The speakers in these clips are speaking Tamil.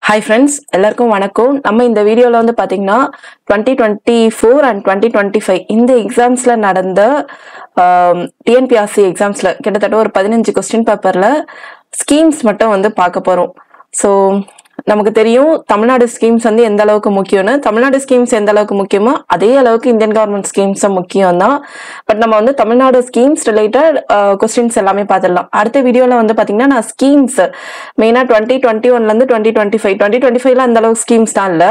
Hi friends, எல்லாருக்கும் வணக்கம். நம்ம இந்த வீடியோல வந்து பாத்தீங்கன்னா 2024 and 2025 இந்த எக்ஸாம்ஸ்ல நடந்த டிஎன்பிஎஸ்சி எக்ஸாம்ஸ்ல கிட்டத்தட்ட ஒரு 15 கொஸ்டின் பேப்பர்ல ஸ்கீம்ஸ் மட்டும் வந்து பார்க்க போறோம். ஸோ நமக்கு தெரியும் தமிழ்நாடு ஸ்கீம்ஸ் வந்து எந்த அளவுக்கு முக்கியம்னு. தமிழ்நாடு ஸ்கீம்ஸ் எந்த அளவுக்கு முக்கியமோ அதே அளவுக்கு இந்தியன் கவர்மெண்ட் ஸ்கீம்ஸும் முக்கியம் தான். பட் நம்ம வந்து தமிழ்நாடு ஸ்கீம்ஸ் ரிலேட்டட் கொஸ்டின்ஸ் எல்லாமே பார்த்துடலாம். அடுத்த வீடியோல வந்து பாத்தீங்கன்னா நான் ஸ்கீம்ஸ் மெயினா 2021ல இருந்து 2025 அந்த அளவுக்கு ஸ்கீம்ஸ் தான் இல்ல,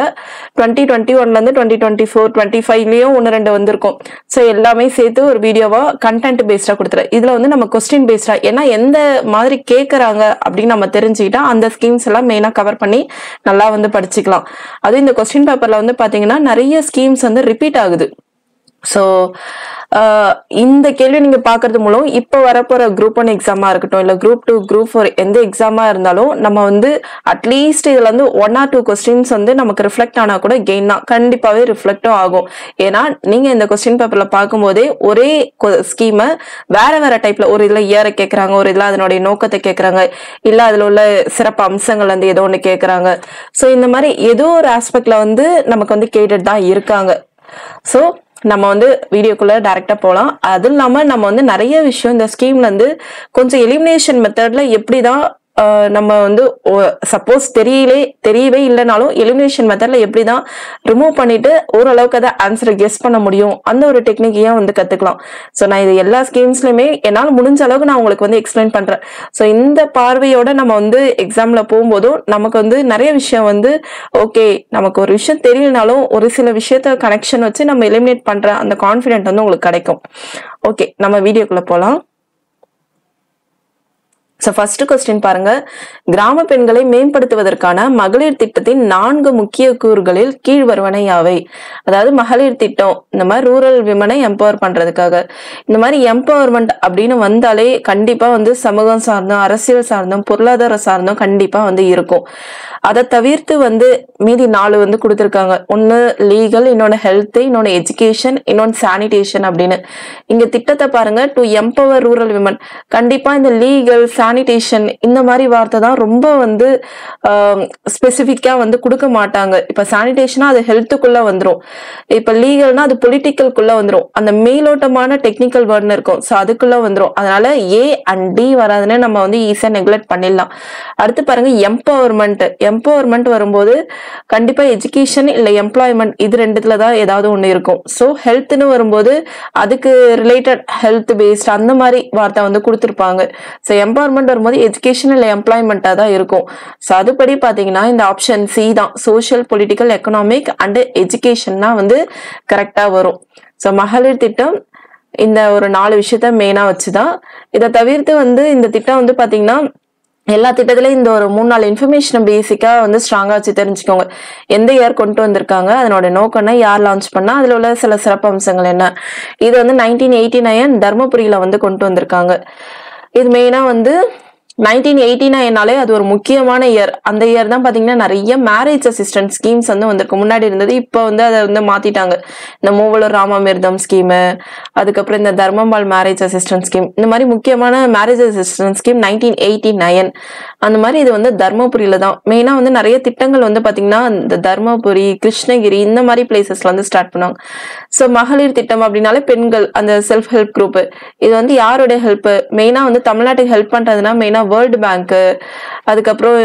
2021ல இருந்து 2024 25லயும் ஒன்னு ரெண்டு வந்திருக்கும். ஸோ எல்லாமே சேர்த்து ஒரு வீடியோவா கண்டென்ட் பேஸ்டா கொடுத்துறேன். இதுல வந்து நம்ம கொஸ்டின் பேஸ்டா ஏன்னா எந்த மாதிரி கேட்கறாங்க அப்படின்னு நம்ம தெரிஞ்சுக்கிட்டா அந்த ஸ்கீம்ஸ் எல்லாம் மெயினா கவர் பண்ணி நல்லா வந்து படிச்சுக்கலாம். அது இந்த கொஸ்டின் பேப்பர்ல வந்து பாத்தீங்கன்னா நிறைய ஸ்கீம்ஸ் வந்து ரிப்பீட் ஆகுது. ஸோ இந்த கேள்வி நீங்க பாக்குறது மூலம் இப்ப வரப்போற குரூப் 1 எக்ஸாமா இருக்கட்டும் இல்ல குரூப் 2 குரூப் 4 எந்த எக்ஸாமா இருந்தாலும் நம்ம வந்து அட்லீஸ்ட் இதுல இருந்து 1 or 2 கொஸ்டின்ஸ் வந்து நமக்கு ரிஃப்ளெக்ட் ஆனா கூட கெயின் தான், கண்டிப்பாவே ரிஃப்ளெக்டும் ஆகும். ஏன்னா நீங்க இந்த கொஸ்டின் பேப்பர்ல பார்க்கும் போதே ஒரே ஸ்கீமை வேற வேற டைப்ல ஒரு இதுல இயரை கேட்கறாங்க, ஒரு இதுல அதனுடைய நோக்கத்தை கேட்கறாங்க, இல்ல அதுல உள்ள சிறப்பு அம்சங்கள் வந்து ஏதோ ஒண்ணு கேட்கறாங்க. ஸோ இந்த மாதிரி ஏதோ ஒரு ஆஸ்பெக்ட்ல வந்து நமக்கு வந்து கேட்டுட்டு தான் இருக்காங்க. ஸோ நம்ம வந்து வீடியோக்குள்ள டைரக்டா போலாம். அது இல்லாம நம்ம வந்து நிறைய விஷயம் இந்த ஸ்கீம்ல இருந்து கொஞ்சம் எலிமினேஷன் மெத்தட்ல எப்படிதான் நம்ம வந்து சப்போஸ் தெரியவே இல்லைனாலும் எலிமினேஷன் மெத்தட்ல எப்படிதான் ரிமூவ் பண்ணிட்டு ஓரளவுக்கு அதை ஆன்சரை கெஸ் பண்ண முடியும் அந்த ஒரு டெக்னிக்கையும் வந்து கத்துக்கலாம். ஸோ நான் இது எல்லா ஸ்கீம்ஸ்லயுமே என்னால் முடிஞ்ச அளவுக்கு நான் உங்களுக்கு வந்து எக்ஸ்பிளைன் பண்றேன். ஸோ இந்த பார்வையோட நம்ம வந்து எக்ஸாம்ல போகும்போதும் நமக்கு வந்து நிறைய விஷயம் வந்து ஓகே நமக்கு ஒரு விஷயம் தெரியலனாலும் ஒரு சில விஷயத்த கனெக்ஷன் வச்சு நம்ம எலிமினேட் பண்ற அந்த கான்ஃபிடென்ட் வந்து உங்களுக்கு கிடைக்கும். ஓகே, நம்ம வீடியோக்குள்ள போலாம். ஸோ ஃபர்ஸ்ட் கொஸ்டின் பாருங்க, கிராம பெண்களை மேம்படுத்துவதற்கான மகளிர் திட்டத்தின் 4 முக்கிய கூறுகளில் கீழ் வருவன யாவை? அதாவது மகளிர் திட்டம் இந்த மாதிரி ரூரல் விமனை எம்பவர் பண்றதுக்காக. இந்த மாதிரி எம்பவர்மெண்ட் அப்படின்னு வந்தாலே கண்டிப்பா வந்து சமூகம் சார்ந்தும் அரசியல் சார்ந்தும் பொருளாதார சார்ந்தும் கண்டிப்பா வந்து இருக்கும். அதை தவிர்த்து வந்து மீதி 4 வந்து கொடுத்துருக்காங்க. ஒன்னு லீகல், இன்னொன்னு ஹெல்த், இன்னொன்னு எஜுகேஷன், இன்னொன்னு சானிடேஷன் அப்படின்னு. இங்க திட்டத்தை பாருங்க, டு எம்பவர் ரூரல் விமன். கண்டிப்பா இந்த லீகல் சானிடேஷன் இந்த மாதிரி வார்த்தை தான் ரொம்ப வந்து ஸ்பெசிபிக்கா வந்து கொடுக்க மாட்டாங்க. இப்ப சானிடேஷனா அது ஹெல்த்துக்குள்ள வந்துரும், இப்ப லீகல்னா அது பொலிட்டிக்கல்குள்ள வந்துரும், அந்த மேலோட்டமான டெக்னிக்கல் வேர்ட்னு இருக்கும், ஸோ அதுக்குள்ள வந்துரும். அதனால ஏ அண்ட் டி வராதுன்னு நம்ம வந்து ஈஸியா நெக்லெக்ட் பண்ணிடலாம். அடுத்து பாருங்க எம்பவர்மெண்ட் வரும்போது கண்டிப்பா எஜுகேஷன் இல்ல எம்ப்ளாய்மெண்ட் இது ரெண்டுத்துல தான் ஏதாவது ஒண்ணு இருக்கும். ஸோ ஹெல்த்னு வரும்போது அதுக்கு ரிலேட்டட் ஹெல்த் பேஸ்ட் அந்த மாதிரி வார்த்தை வந்து கொடுத்துருப்பாங்க. ஸோ எம்பவர்மெண்ட் வரும்போது எஜுகேஷன் இல்ல எம்ப்ளாய்மெண்டா தான் இருக்கும். ஸோ அதுபடி பாத்தீங்கன்னா இந்த ஆப்ஷன் சி தான், social political economic and education தான் வந்து கரெக்டா வரும். ஸோ மகளிர் திட்டம் இந்த ஒரு 4 விஷயத்த மெயினா வச்சுதான். இதை தவிர்த்து வந்து இந்த திட்டம் வந்து பாத்தீங்கன்னா எல்லா திட்டத்திலயும் இந்த ஒரு 3-4 இன்ஃபர்மேஷன் பேசிக்கா வந்து ஸ்ட்ராங்கா வச்சு தெரிஞ்சுக்கோங்க. எந்த இயர் கொண்டு வந்திருக்காங்க, அதனோட நோக்கம் என்ன, யார் லான்ச் பண்ணா, அதுல உள்ள சில சிறப்பு அம்சங்கள் என்ன. இது வந்து 1989 தர்மபுரியில வந்து கொண்டு வந்திருக்காங்க. இது மெயினா வந்து 1989 அது ஒரு முக்கியமான இயர். அந்த இயர் தான் பாத்தீங்கன்னா நிறைய மேரேஜ் அசிஸ்டன்ட் ஸ்கீம்ஸ் வந்து வந்திருக்கு. முன்னாடி இருந்தது, இப்போ வந்து அதை வந்து மாத்திட்டாங்க. இந்த மூவலூர் ராமாமிர்தம் ஸ்கீமு, அதுக்கப்புறம் இந்த தர்மம்பால் மேரேஜ் அசிஸ்டன்ட் ஸ்கீம், இந்த மாதிரி முக்கியமான மேரேஜ் அசிஸ்டன்ட் ஸ்கீம் 1989 அந்த மாதிரி. இது வந்து தர்மபுரியில தான் மெயினா வந்து நிறைய திட்டங்கள் வந்து பாத்தீங்கன்னா இந்த தர்மபுரி, கிருஷ்ணகிரி இந்த மாதிரி பிளேசஸ்ல வந்து ஸ்டார்ட் பண்ணுவாங்க. ஸோ மகளிர் திட்டம் அப்படின்னாலே பெண்கள், அந்த செல்ஃப் ஹெல்ப் குரூப். இது வந்து யாருடைய ஹெல்ப், மெயினா வந்து தமிழ்நாட்டுக்கு ஹெல்ப் பண்றதுன்னா மெயினா வேர்ல்டு பேங்க், அதுக்கப்புறம்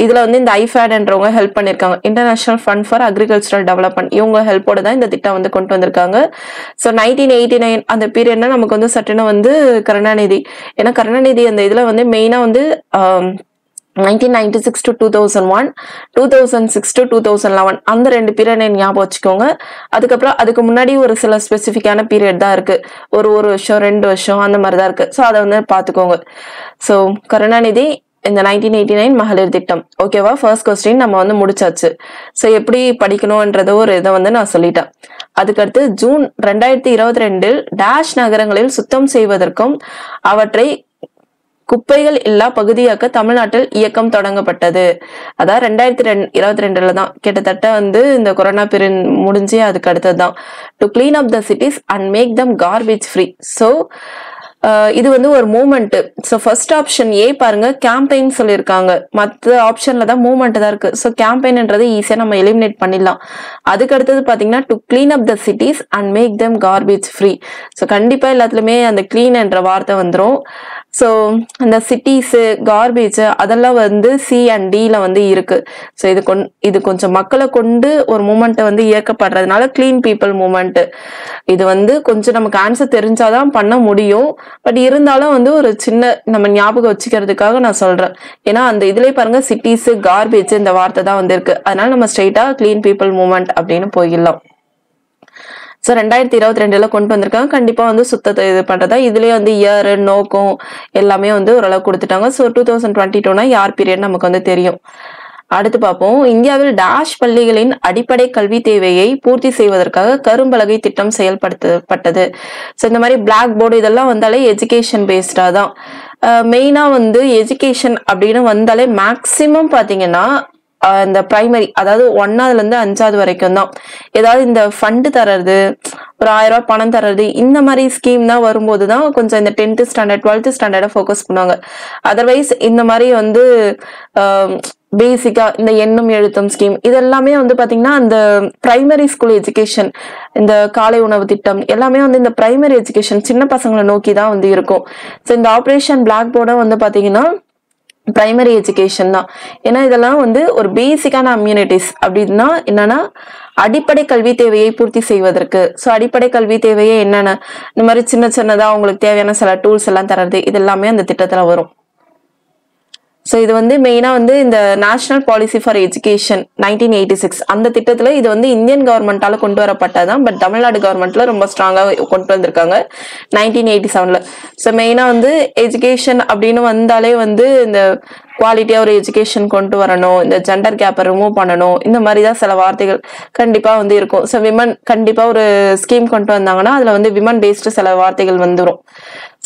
இதுல வந்து இந்த ஐஃபேட்ன்றவங்க ஹெல்ப் பண்ணிருக்காங்க, international fund for agricultural development. இவங்க ஹெல்ப்போட தான் இந்த திட்டம் வந்து கொண்டு வந்திருக்காங்க. ஸோ 1989 அந்த பீரியட்னா நமக்கு வந்து சட்டுன்னு வந்து கருணாநிதி, ஏன்னா கருணாநிதி அந்த இதுல வந்து மெயினா வந்து 1996 to 2001, 2006 to 2011 அந்த 2 பீரியட் ஞாபகம் வச்சுக்கோங்க. அதுக்கப்புறம் அதுக்கு முன்னாடி ஒரு சில ஸ்பெசிபிக்கான பீரியட் தான் இருக்கு, ஒரு வருஷம் 2 வருஷம் அந்த மாதிரி தான் இருக்கு. ஸோ அதை வந்து பாத்துக்கோங்க. ஸோ கருணாநிதி இந்த 1989 மகளிர் திட்டம். ஓகேவா, ஃபர்ஸ்ட் கொஸ்டின் நம்ம வந்து முடிச்சாச்சு. ஸோ எப்படி படிக்கணும்ன்றத ஒரு இதை வந்து நான் சொல்லிட்டேன். அதுக்கடுத்து ஜூன் 2022 டேஷ் நகரங்களில் சுத்தம் செய்வதற்கும் அவற்றை குப்பைகள் இல்லா பகுதியாக்க தமிழ்நாட்டில் இயக்கம் தொடங்கப்பட்டது. அதான் 2022 தான், கிட்டத்தட்ட வந்து இந்த கொரோனா பீரியட் முடிஞ்சு அதுக்கு அடுத்ததுதான். To clean up the cities and make them garbage free. So இது வந்து ஒரு movement. So first option A பாருங்க கேம்பெயின் சொல்லியிருக்காங்க. மற்ற ஆப்ஷன்ல தான் மூவ்மெண்ட் தான் இருக்கு. ஸோ கேம்பெயின்ன்றது ஈஸியா நம்ம எலிமினேட் பண்ணிடலாம். அதுக்கு அடுத்தது பாத்தீங்கன்னா to clean up the cities and make them garbage free. So கண்டிப்பா எல்லாத்துலயுமே அந்த கிளீன் என்ற வார்த்தை வந்துடும். ஸோ அந்த சிட்டிஸ் கார்பேஜ் அதெல்லாம் வந்து சி அண்ட் டில வந்து இருக்கு. ஸோ இது கொஞ்சம் மக்களை கொண்டு ஒரு மூமெண்ட்டை வந்து இயக்கப்படுறதுனால கிளீன் பீப்புள் மூமெண்ட். இது வந்து கொஞ்சம் நமக்கு ஆன்சர் தெரிஞ்சாதான் பண்ண முடியும். பட் இருந்தாலும் வந்து ஒரு சின்ன நம்ம ஞாபகம் வச்சுக்கிறதுக்காக நான் சொல்றேன். ஏன்னா அந்த இதுலயே பாருங்க சிட்டிஸ் கார்பேஜ் இந்த வார்த்தை தான் வந்து இருக்கு. அதனால நம்ம ஸ்ட்ரெயிட்டா கிளீன் பீப்புள் மூமெண்ட் அப்படின்னு போயிடலாம். ஸோ 2022 கொண்டு வந்திருக்காங்க. கண்டிப்பா வந்து சுத்தத்தை இது பண்றதா. இதுலயே வந்து இயர் நோக்கம் எல்லாமே வந்து ஓரளவு கொடுத்துட்டாங்க. ஸோ 2022னா யார் பீரியட் நமக்கு வந்து தெரியும். அடுத்து பார்ப்போம். இந்தியாவில் டேஷ் பள்ளிகளின் அடிப்படை கல்வி தேவையை பூர்த்தி செய்வதற்காக கரும்பலகை திட்டம் செயல்படுத்தப்பட்டது. ஸோ இந்த மாதிரி பிளாக் போர்டு இதெல்லாம் வந்தாலே எஜுகேஷன் பேஸ்டா தான். மெயினா வந்து எஜுகேஷன் அப்படின்னு வந்தாலே மேக்சிமம் பாத்தீங்கன்னா இந்த பிரைமரி, அதாவது 1ஆவதுல இருந்து 5ஆவது வரைக்கும் தான். ஏதாவது இந்த ஃபண்டு தர்றது, ஒரு 1000 ரூபாய் பணம் தர்றது, இந்த மாதிரி ஸ்கீம் தான் வரும்போதுதான் கொஞ்சம் இந்த 10th ஸ்டாண்டர்ட் 12th ஸ்டாண்டர்ட ஃபோக்கஸ் பண்ணுவாங்க. அதர்வைஸ் இந்த மாதிரி வந்து பேசிக்கா இந்த எண்ணும் எழுத்தும் ஸ்கீம் இதெல்லாமே வந்து பாத்தீங்கன்னா அந்த பிரைமரி ஸ்கூல் எஜுகேஷன், இந்த காலை உணவு திட்டம் எல்லாமே வந்து இந்த பிரைமரி எஜுகேஷன் சின்ன பசங்களை நோக்கி தான் வந்து இருக்கும். ஸோ இந்த ஆப்ரேஷன் பிளாக் போர்டை வந்து பாத்தீங்கன்னா பிரைமரி எஜுகேஷன் தான். ஏன்னா இதெல்லாம் வந்து ஒரு பேசிக்கான அம்யூனிட்டிஸ். அப்படின்னா என்னன்னா அடிப்படை கல்வி தேவையை பூர்த்தி செய்வதற்கு. ஸோ அடிப்படை கல்வி தேவையே என்னென்ன, இந்த மாதிரி சின்ன சின்னதா அவங்களுக்கு தேவையான சில டூல்ஸ் எல்லாம் தர்றது, இது எல்லாமே அந்த திட்டத்துல வரும். ஸோ இது வந்து மெயினா வந்து இந்த நேஷனல் பாலிசி ஃபார் எஜுகேஷன் 1986 அந்த திட்டத்துல இது வந்து இந்தியன் கவர்மெண்டால கொண்டு வரப்பட்டதான். பட் தமிழ்நாடு கவர்மெண்ட்ல ரொம்ப ஸ்ட்ராங்கா கொண்டு வந்திருக்காங்க 1987ல. ஸோ மெயினா வந்து எஜுகேஷன் அப்படின்னு வந்தாலே வந்து இந்த குவாலிட்டியா ஒரு எஜுகேஷன் கொண்டு வரணும், இந்த ஜெண்டர் கேப்பை ரிமூவ் பண்ணணும், இந்த மாதிரி தான் சில வார்த்தைகள் கண்டிப்பா வந்து இருக்கும். ஸோ விமன் கண்டிப்பா ஒரு ஸ்கீம் கொண்டு வந்தாங்கன்னா அதுல வந்து விமன் பேஸ்டு சில வார்த்தைகள் வந்துடும்.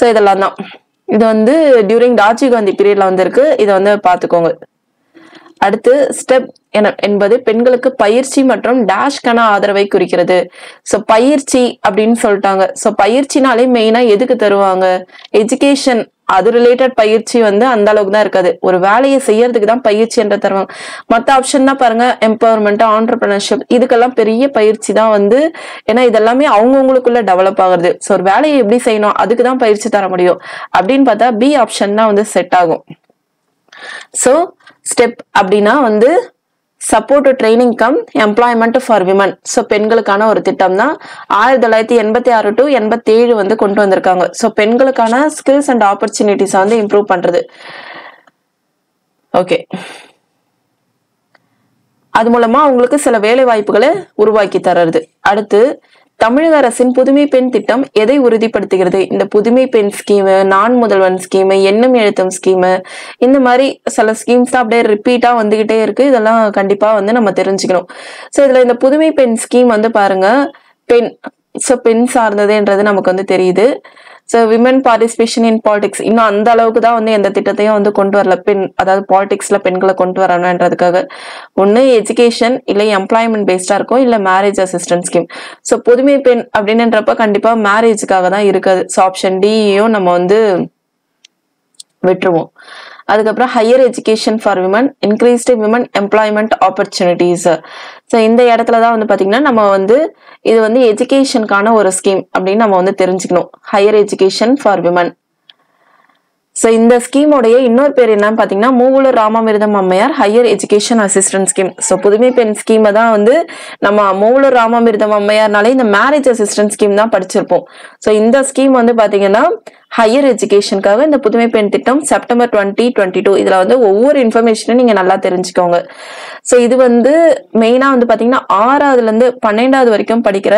ஸோ இதெல்லாம் தான். இது வந்து டியூரிங் ராஜீவ் காந்தி பீரியட்ல வந்திருக்கு. இதை வந்து பாத்துக்கோங்க. அடுத்து ஸ்டெப் என்பது பெண்களுக்கு பயிற்சி மற்றும் டேஷ்கான ஆதரவை குறிக்கிறது. சோ பயிற்சி அப்படின்னு சொல்லிட்டாங்க. சோ பயிற்சினாலே மெயினா எதுக்கு தருவாங்க, எஜுகேஷன் அது ரிலேட்டட் பயிற்சி வந்து அந்த அளவுக்கு தான் இருக்காது. ஒரு வேலையை செய்யறதுக்கு தான் பயிற்சி என்ற தருவாங்க. மற்ற ஆப்ஷன் தான் பாருங்க எம்பவர்மெண்ட், ஆண்டர்பிரினர்ஷிப், இதுக்கெல்லாம் பெரிய பயிற்சி தான் வந்து. ஏன்னா இதெல்லாமே அவங்கவுங்களுக்குள்ள டெவலப் ஆகுறது. ஸோ ஒரு வேலையை எப்படி செய்யணும் அதுக்குதான் பயிற்சி தர முடியும். அப்படின்னு பார்த்தா பி ஆப்ஷன் தான் வந்து செட் ஆகும். ஸோ ஸ்டெப் அப்படின்னா வந்து support training come employment for women. So பெண்களுக்கான ஒரு திட்டம் தான். 1986 to 87 வந்து கொண்டு வந்திருக்காங்க. ஸோ பெண்களுக்கான ஸ்கில்ஸ் அண்ட் ஆப்பர்ச்சுனிட்டிஸ் வந்து இம்ப்ரூவ் பண்றது. ஓகே, அது மூலமா அவங்களுக்கு சில வேலை வாய்ப்புகளை உருவாக்கி தர்றது. அடுத்து தமிழக அரசின் புதுமை பெண் திட்டம் எதை உறுதிப்படுத்துகிறது? இந்த புதுமை பெண் ஸ்கீமு, நான் முதல்வன் ஸ்கீமு, எண்ணும் எழுத்தும் ஸ்கீமு, இந்த மாதிரி சில ஸ்கீம்ஸ் தான் அப்படியே ரிப்பீட்டா வந்துகிட்டே இருக்கு. இதெல்லாம் கண்டிப்பா வந்து நம்ம தெரிஞ்சுக்கணும். ஸோ இதுல இந்த புதுமை பெண் ஸ்கீம் வந்து பாருங்க பெண், ஸோ பெண் சார்ந்ததுன்றது நமக்கு வந்து தெரியுது. So women participation in politics இன்னும் அந்த அளவுக்கு தான் வந்து எந்த திட்டத்தையும் வந்து கொண்டு வரல. பெண் அதாவது பாலிடிக்ஸ்ல பெண்களை கொண்டு வரணுன்றதுக்காக ஒண்ணு எஜுகேஷன் இல்லை எம்ப்ளாய்மெண்ட் பேஸ்டா இருக்கும், இல்ல மேரேஜ் அசிஸ்டன்ஸ் ஸ்கீம். ஸோ புதுமை பெண் அப்படின்றப்ப கண்டிப்பா மேரேஜுக்காக தான் இருக்காது. ஸோ ஆப்ஷன் டியும் நம்ம வந்து விட்டுருவோம். அதுக்கப்புறம் higher education for women, increased women employment opportunities. So இந்த இடத்துலதான் வந்து பாத்தீங்கன்னா நம்ம வந்து இது வந்து எஜுகேஷனுக்கான ஒரு ஸ்கீம் அப்படின்னு நம்ம வந்து தெரிஞ்சுக்கணும். Higher education for women. So இந்த ஸ்கீமோடைய இன்னொரு பேர் என்னன்னு பாத்தீங்கன்னா மூவலூர் ராமாமிர்தம் அம்மையார் higher education assistant scheme. So புதுமை பெண் ஸ்கீமை தான் வந்து நம்ம மூவலூர் ராமாமிர்தம் அம்மையார்னாலே இந்த மேரேஜ் அசிஸ்டன்ட் ஸ்கீம் தான் படிச்சிருப்போம். ஸோ இந்த ஸ்கீம் வந்து பாத்தீங்கன்னா ஹையர் எஜுகேஷனுக்காக இந்த புதுமை பெண் திட்டம் September 2022. இதுல வந்து ஒவ்வொரு இன்ஃபர்மேஷனும் நீங்க நல்லா தெரிஞ்சுக்கோங்க. ஸோ இது வந்து மெயினா வந்து பாத்தீங்கன்னா 6ஆவதுல இருந்து 12ஆவது வரைக்கும் படிக்கிற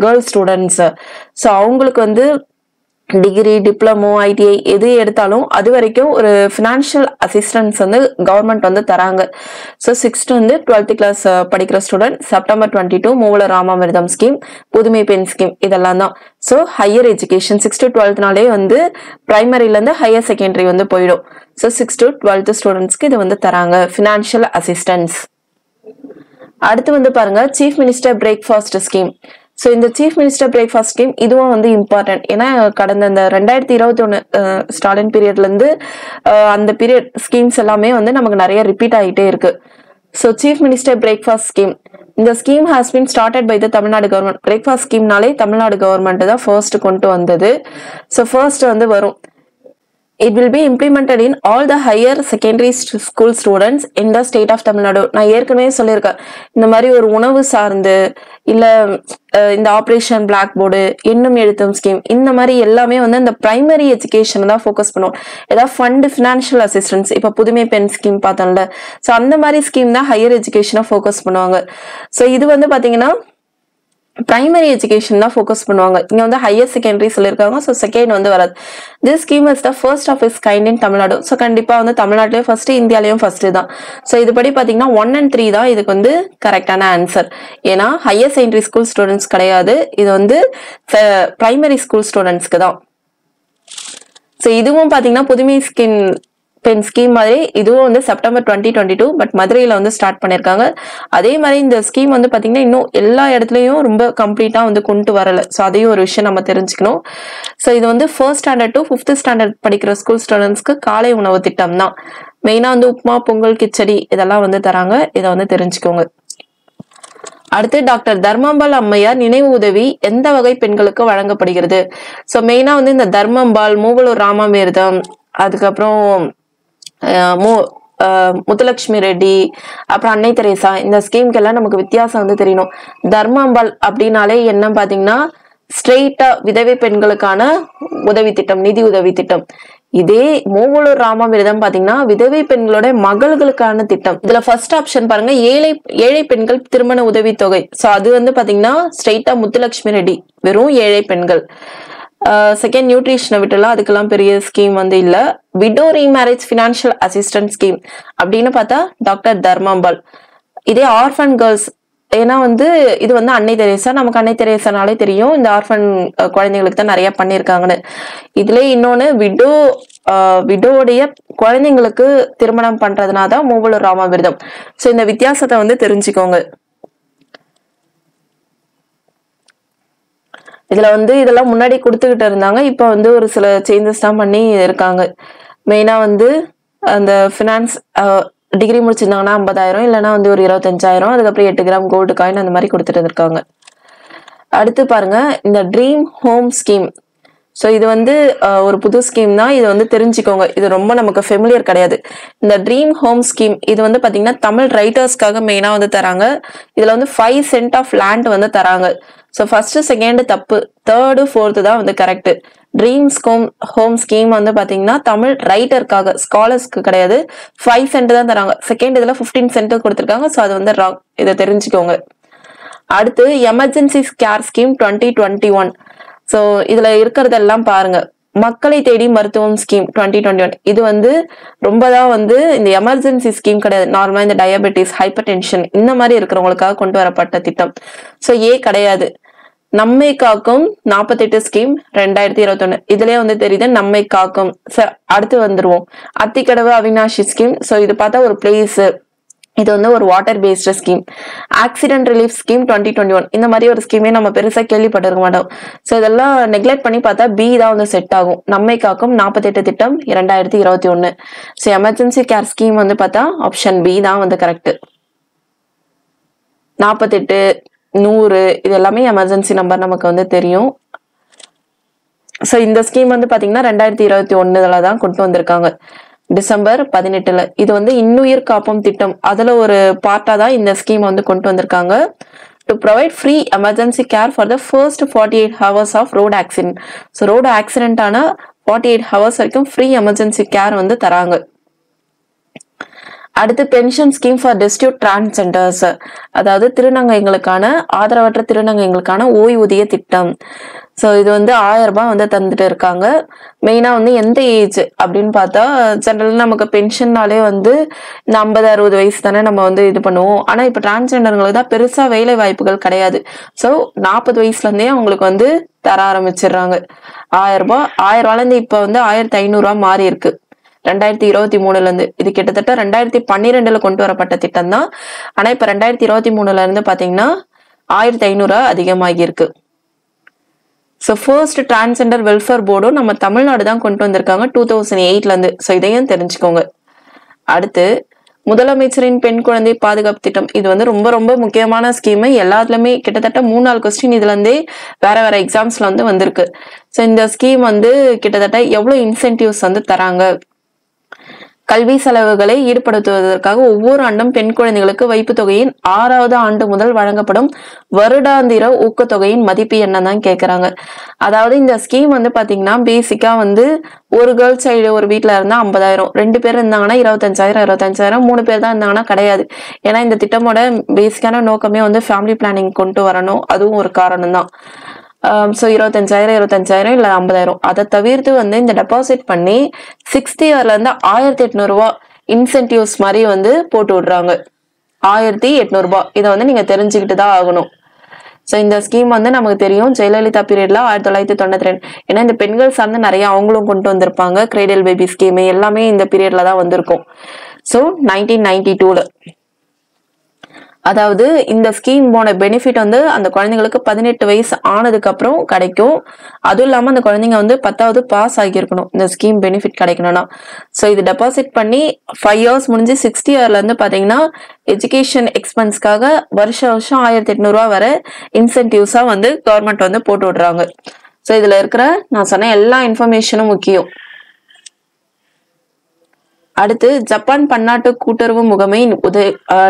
கேர்ள்ஸ் ஸ்டூடெண்ட்ஸ். ஸோ அவங்களுக்கு வந்து டிகிரி, டிப்ளமோ, ஐடிஐ எது எடுத்தாலும் அது வரைக்கும் ஒரு பினான்சியல் அசிஸ்டன்ஸ் வந்து கவர்மெண்ட் வந்து தராங்க. ஸோ 6th வந்து 12th கிளாஸ் படிக்கிற student September 22 Moovalur Ramamirtham scheme, புதுமை பெண் ஸ்கீம், இதெல்லாம் தான். So higher education 6th to 12thனாலே வந்து பிரைமரில இருந்து ஹையர் செகண்டரி வந்து போயிடும். ஸோ 6th to 12th ஸ்டூடெண்ட்ஸ்க்கு இது வந்து தராங்க பினான்சியல் அசிஸ்டன்ஸ். அடுத்து வந்து பாருங்க chief minister breakfast scheme. So இந்த சீஃப் மினிஸ்டர் பிரேக்ஃபாஸ்ட் ஸ்கீம் இதுவும் வந்து இம்பார்ட்டன்ட். ஏன்னா கடந்த இந்த 2021 ஸ்டாலின் பீரியட்ல இருந்து அந்த பீரியட் ஸ்கீம்ஸ் எல்லாமே வந்து நமக்கு நிறைய ரிப்பீட் ஆகிட்டே இருக்கு. So chief minister breakfast scheme, இந்த scheme has been started by the Tamil Nadu government. Breakfast ஸ்கீம்னாலே தமிழ்நாடு கவர்மெண்ட் தான் ஃபர்ஸ்ட் கொண்டு வந்தது. ஸோ ஃபர்ஸ்ட் வந்து வரும், it will be implemented in all the higher secondary school students in the state of Tamil Nadu. நான் ஏற்கனவே சொல்லியிருக்கேன், இந்த மாதிரி ஒரு உணவு சார்ந்து இல்ல இந்த ஆப்ரேஷன் பிளாக் போர்டு, எண்ணும் எழுத்தும் ஸ்கீம், இந்த மாதிரி எல்லாமே வந்து இந்த பிரைமரி எஜுகேஷன் தான் ஃபோக்கஸ் பண்ணுவோம். ஏதாவது ஃபண்ட், ஃபினான்ஷியல் அசிஸ்டன்ஸ், இப்ப புதுமை பெண் ஸ்கீம் பார்த்தோம்ல, ஸோ அந்த மாதிரி ஸ்கீம் தான் ஹையர் எஜுகேஷனை ஃபோக்கஸ் பண்ணுவாங்க. ஸோ இது வந்து பாத்தீங்கன்னா பிரைமரி எஜுகேஷன் தான் ஃபோக்கஸ் பண்ணுவாங்க. இங்க வந்து ஹையர் செகண்டரி சொல்லியிருக்காங்க. ஸோ செகண்ட் வந்து வராது. This scheme is the first of its kind in Tamil Nadu. So கண்டிப்பா வந்து தமிழ்நாட்டிலேயே ஃபர்ஸ்ட், இந்தியாலையும் ஃபர்ஸ்ட் தான். ஸோ இதுபடி பாத்தீங்கன்னா 1 and 3 தான் இதுக்கு வந்து கரெக்டான ஆன்சர். ஏன்னா ஹையர் செகண்டரி ஸ்கூல் ஸ்டூடெண்ட்ஸ் கிடையாது, இது வந்து பிரைமரி ஸ்கூல் ஸ்டூடெண்ட்ஸ்க்கு தான். ஸோ இதுவும் பாத்தீங்கன்னா புதுமை பெண் ஸ்கீம் மாதிரி இதுவும் வந்து செப்டம்பர் 2022 பட் மதுரையில வந்து ஸ்டார்ட் பண்ணிருக்காங்க. அதே மாதிரி இந்த ஸ்கீம் வந்து பாத்தீங்கன்னா இன்னும் எல்லா இடத்துலயும் ரொம்ப கம்ப்ளீட்டா வந்து கொண்டு வரல. ஸோ அதையும் ஒரு விஷயம் நம்ம தெரிஞ்சுக்கணும். ஸோ இது வந்து 1st standard to 5th standard படிக்கிற ஸ்கூல் ஸ்டூடெண்ட்ஸ்க்கு காலை உணவு திட்டம் தான். மெயினா வந்து உப்மா, பொங்கல், கிச்சடி இதெல்லாம் வந்து தராங்க. இதை வந்து தெரிஞ்சுக்கோங்க. அடுத்து டாக்டர் தர்மாம்பாள் அம்மையார் நினைவு உதவி எந்த வகை பெண்களுக்கு வழங்கப்படுகிறது? ஸோ மெயினா வந்து இந்த தர்மாம்பாள், மூவலூர் ராமாமிர்தம், அதுக்கப்புறம் முத்துலட்சுமி ரெட்டி, அப்புறம் அன்னை தெரேசா, இந்த ஸ்கீம்க்கு எல்லாம் நமக்கு வித்தியாசம் வந்து தெரியணும். தர்மாம்பாள் அப்படின்னாலே என்ன பாத்தீங்கன்னா ஸ்ட்ரெயிட்டா விதவை பெண்களுக்கான உதவி திட்டம், நிதி உதவி திட்டம். இதே மூவலூர் ராமாமிர்தம் பாத்தீங்கன்னா விதவை பெண்களோட மகள்களுக்கான திட்டம். இதுல ஃபர்ஸ்ட் ஆப்ஷன் பாருங்க, ஏழை பெண்கள் திருமண உதவி தொகை. சோ அது வந்து பாத்தீங்கன்னா ஸ்ட்ரெயிட்டா முத்துலட்சுமி ரெட்டி, வெறும் ஏழை பெண்கள். செகண்ட் நியூட்ரிஷனை விட்டுலாம், அதுக்கெல்லாம் பெரிய ஸ்கீம் வந்து இல்ல. Widow remarriage financial assistant scheme அப்படின்னு பார்த்தா டாக்டர் தர்மாம்பாள். இதே ஆர்ஃபன் கேர்ள்ஸ், ஏன்னா வந்து இது வந்து அன்னை தெரேசா, நமக்கு அன்னை தெரேசானாலே தெரியும் இந்த ஆர்ஃபன் குழந்தைங்களுக்கு தான் நிறைய பண்ணியிருக்காங்கன்னு. இதுல இன்னொன்னு விடோடைய குழந்தைங்களுக்கு திருமணம் பண்றதுனாதான் மூவலூர் ராமாமிர்தம். சோ இந்த வித்தியாசத்தை வந்து தெரிஞ்சுக்கோங்க. இதுல வந்து இதெல்லாம் முன்னாடி கொடுத்துக்கிட்டு இருந்தாங்க, இப்ப வந்து ஒரு சில சேஞ்சஸ் தான் பண்ணி இருக்காங்க. மெயினா வந்து அந்த பினான்ஸ் டிகிரி முடிச்சிருந்தாங்கன்னா 50,000, இல்லைன்னா வந்து ஒரு 25,000, அதுக்கப்புறம் 8 கிராம் கோல்டு காயின் அந்த மாதிரி கொடுத்துட்டு இருக்காங்க. அடுத்து பாருங்க, இந்த ட்ரீம் ஹோம் ஸ்கீம். ஸோ இது வந்து ஒரு புது ஸ்கீம் தான், இது வந்து தெரிஞ்சுக்கோங்க. இது ரொம்ப நமக்கு ஃபெமிலியர் கிடையாது. இந்த ட்ரீம் ஹோம் ஸ்கீம் இது வந்து பாத்தீங்கன்னா தமிழ் ரைட்டர்ஸ்க்காக மெயினா வந்து தராங்க. இதுல வந்து 5 cent ஆஃப் லேண்ட் வந்து தராங்க. ஸோ ஃபர்ஸ்ட், செகண்ட் தப்பு, தேர்டு, ஃபோர்த்து தான் வந்து கரெக்ட். ட்ரீம்ஸ் ஹோம் ஸ்கீம் வந்து பாத்தீங்கன்னா தமிழ் ரைட்டருக்காக, ஸ்காலர்ஸ்க்கு கிடையாது. 5 cent தான் தராங்க. செகண்ட் இதுல 15 cent கொடுத்துருக்காங்க. ஸோ அது வந்து ராங், இதை தெரிஞ்சுக்கோங்க. அடுத்து எமர்ஜென்சி கேர் ஸ்கீம் 2021. சோ இதுல இருக்கிறதெல்லாம் பாருங்க. மக்களை தேடி மருத்துவம் ஸ்கீம் 2021. இது வந்து ரொம்பதான் வந்து இந்த எமர்ஜென்சி ஸ்கீம் கிடையாது. நார்மலா இந்த டயபெட்டிஸ், ஹைப்பர் டென்ஷன் இந்த மாதிரி இருக்கிறவங்களுக்காக கொண்டு வரப்பட்ட திட்டம். சோ கிடையாது. நம்மை காக்கும் 48 ஸ்கீம் 2021. இதுலயே வந்து தெரியுது நம்மை காக்கும். அடுத்து வந்துருவோம், அத்திக்கடவு அவினாஷி ஸ்கீம். சோ இது பார்த்தா ஒரு பிளேஸ், இது வந்து ஒரு water based scheme. Accident relief scheme 2021. இந்த மாதிரி ஒரு ஸ்கீமே நம்ம பெருசா கேள்விப்பட்டிருக்க மாட்டோம். சோ இதெல்லாம் நெக்லெக்ட் பண்ணி பார்த்தா பி தான் வந்து செட் ஆகும். நம்மை காக்கும் 48 திட்டம் 2021. சோ எமர்ஜென்சி கேர் ஸ்கீம் வந்து பார்த்தா ஆப்ஷன் பி தான் வந்து கரெக்ட். 48, 100 இது எல்லாமே எமர்ஜென்சி நம்பர் நமக்கு வந்து தெரியும். சோ இந்த ஸ்கீம் வந்து பாத்தீங்கன்னா 2021 தான் கொண்டு வந்திருக்காங்க, டிசம்பர் 18. இது வந்து இன்னுயிர் காப்போம் திட்டம், அதுல ஒரு பார்ட்டா தான் இந்த ஸ்கீம் வந்து கொண்டு வந்திருக்காங்க. To provide free emergency care for the first 48 hours of road accident. So road accident ஆன 48 hours வரைக்கும் ஃப்ரீ எமர்ஜென்சி கேர் வந்து தராங்க. அடுத்து pension scheme for destitute transgenders, அதாவது திருநங்கைகளுக்கான, ஆதரவற்ற திருநங்கைகளுக்கான ஓய்வூதிய திட்டம். ஸோ இது வந்து 1000 ரூபாய் வந்து தந்துட்டு இருக்காங்க. மெயினா வந்து எந்த ஏஜ் அப்படின்னு பார்த்தா, ஜென்ரலா நமக்கு பென்ஷன்னாலே வந்து இந்த 50-60 வயசு தானே நம்ம வந்து இது பண்ணுவோம். ஆனா இப்ப டிரான்ஸ்ஜெண்டர்களுக்கு தான் பெருசா வேலை வாய்ப்புகள் கிடையாது. ஸோ 40 வயசுல இருந்தே அவங்களுக்கு வந்து தர ஆரம்பிச்சிடுறாங்க 1000 ரூபாய். 1000 ரூபாயில இருந்து இப்ப வந்து 1500 ரூபாய் மாறி இருக்கு 2023 இருந்து. இது கிட்டத்தட்ட 2012 கொண்டு வரப்பட்ட திட்டம் தான். ஆனா இப்ப 2023 இருந்து பாத்தீங்கன்னா 1500 அதிகமாகி இருக்கு. ஸோ ஃபர்ஸ்ட் டிரான்ஸ்ஜெண்டர் வெல்ஃபேர் போர்டும் நம்ம தமிழ்நாடு தான் கொண்டு வந்திருக்காங்க 2008ல இருந்து. ஸோ இதையும் தெரிஞ்சுக்கோங்க. அடுத்து முதலமைச்சரின் பெண் குழந்தை பாதுகாப்பு திட்டம். இது வந்து ரொம்ப ரொம்ப முக்கியமான ஸ்கீம். எல்லாத்துலயுமே கிட்டத்தட்ட 3-4 கொஸ்டின் இதுல இருந்தே வேற வேற எக்ஸாம்ஸ்ல வந்து வந்திருக்கு. ஸோ இந்த ஸ்கீம் வந்து கிட்டத்தட்ட எவ்வளவு இன்சென்டிவ்ஸ் வந்து தராங்க. கல்வி செலவுகளை ஈடுபடுத்துவதற்காக ஒவ்வொரு ஆண்டும் பெண் குழந்தைகளுக்கு வைப்பு தொகையின் 6வது ஆண்டு முதல் வழங்கப்படும் வருடாந்திர ஊக்கத்தொகையின் மதிப்பு என்னன்னு கேக்குறாங்க. அதாவது இந்த ஸ்கீம் வந்து பாத்தீங்கன்னா பேசிக்கா வந்து ஒரு கேர்ள் சைல்டு ஒரு வீட்டுல இருந்தா 50,000, 2 பேர் இருந்தாங்கன்னா 25,000, 3 பேர் தான் இருந்தாங்கன்னா கிடையாது. ஏன்னா இந்த திட்டமோட பேசிக்கான நோக்கமே வந்து ஃபேமிலி பிளானிங் கொண்டு வரணும். அதுவும் ஒரு காரணம் தான். ஸோ 25,000 இல்ல 50,000 அதை தவிர்த்து வந்து இந்த டெபாசிட் பண்ணி 6th இயர்ல இருந்து 1,800 ரூபாய் இன்சென்டிவ்ஸ் மாதிரி வந்து போட்டு விடுறாங்க. 1,800 ரூபாய். இதை வந்து நீங்க தெரிஞ்சுக்கிட்டு தான் ஆகணும். ஸோ இந்த ஸ்கீம் வந்து நமக்கு தெரியும் ஜெயலலிதா பீரியட்ல 1992. ஏன்னா இந்த பெண்கள் சார்ந்து நிறைய அவங்களும் கொண்டு வந்திருப்பாங்க. கிரேடல் பேபி ஸ்கீம் எல்லாமே இந்த பீரியட்ல தான் வந்திருக்கும். ஸோ 1992ல அதாவது இந்த ஸ்கீமோட பெனிஃபிட் வந்து அந்த குழந்தைங்களுக்கு 18 வயசு ஆனதுக்கு அப்புறம் கிடைக்கும். அதுவும் இல்லாம அந்த குழந்தைங்க வந்து 10வது பாஸ் ஆகியிருக்கணும் இந்த ஸ்கீம் பெனிஃபிட் கிடைக்கணும்னா. ஸோ இது டெபாசிட் பண்ணி 5 இயர்ஸ் முடிஞ்சு 6th இயர்ல இருந்து பாத்தீங்கன்னா எஜுகேஷன் எக்ஸ்பென்ஸ்க்காக வருஷம் 1,800 ரூபாய் வரை இன்சென்டிவ்ஸா வந்து கவர்மெண்ட் வந்து போட்டு விடுறாங்க. ஸோ இதுல இருக்கிற நான் சொன்ன எல்லா இன்ஃபர்மேஷனும் முக்கியம். அடுத்து ஜப்பான் பன்னாட்டு கூட்டுறவு முகமை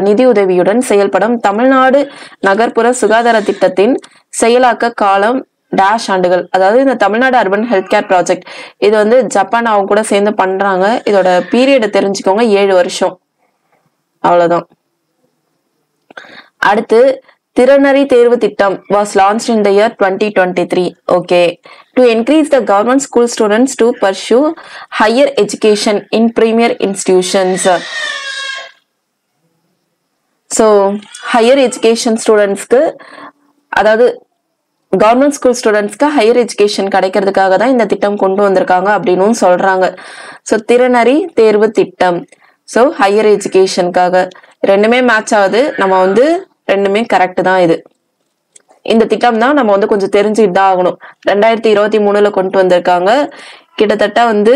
நிதி உதவியுடன் செயல்படும் தமிழ்நாடு நகர்ப்புற சுகாதார திட்டத்தின் செயலாக்க காலம் டேஷ் ஆண்டுகள். அதாவது இந்த Tamil Nadu urban health care project இது வந்து ஜப்பான் அவங்க கூட சேர்ந்து பண்றாங்க. இதோட பீரியட் தெரிஞ்சுக்கோங்க, 7 வருஷம். அவ்வளவுதான். அடுத்து திறனறி தேர்வு திட்டம் was launched in the year 2023. Okay, to increase the government school students to pursue higher education in premier institutions. So higher education ஸ்டூடெண்ட்ஸ்க்கு அதாவது கவர்மெண்ட் ஸ்கூல் ஸ்டூடெண்ட்ஸ்க்கு ஹையர் எஜுகேஷன் கிடைக்கிறதுக்காக தான் இந்த திட்டம் கொண்டு வந்திருக்காங்க அப்படின்னு சொல்றாங்க. ஸோ திறனறி தேர்வு திட்டம், ஸோ ஹையர் எஜுகேஷனுக்காக ரெண்டுமே மேட்ச் ஆகுது. நம்ம வந்து ரெண்டுமே கரெக்ட் தான். இது இந்த திட்டம் தான் நம்ம வந்து கொஞ்சம் தெரிஞ்சுக்கிட்டு தான் ஆகணும். 2023ல கொண்டு வந்திருக்காங்க. கிட்டத்தட்ட வந்து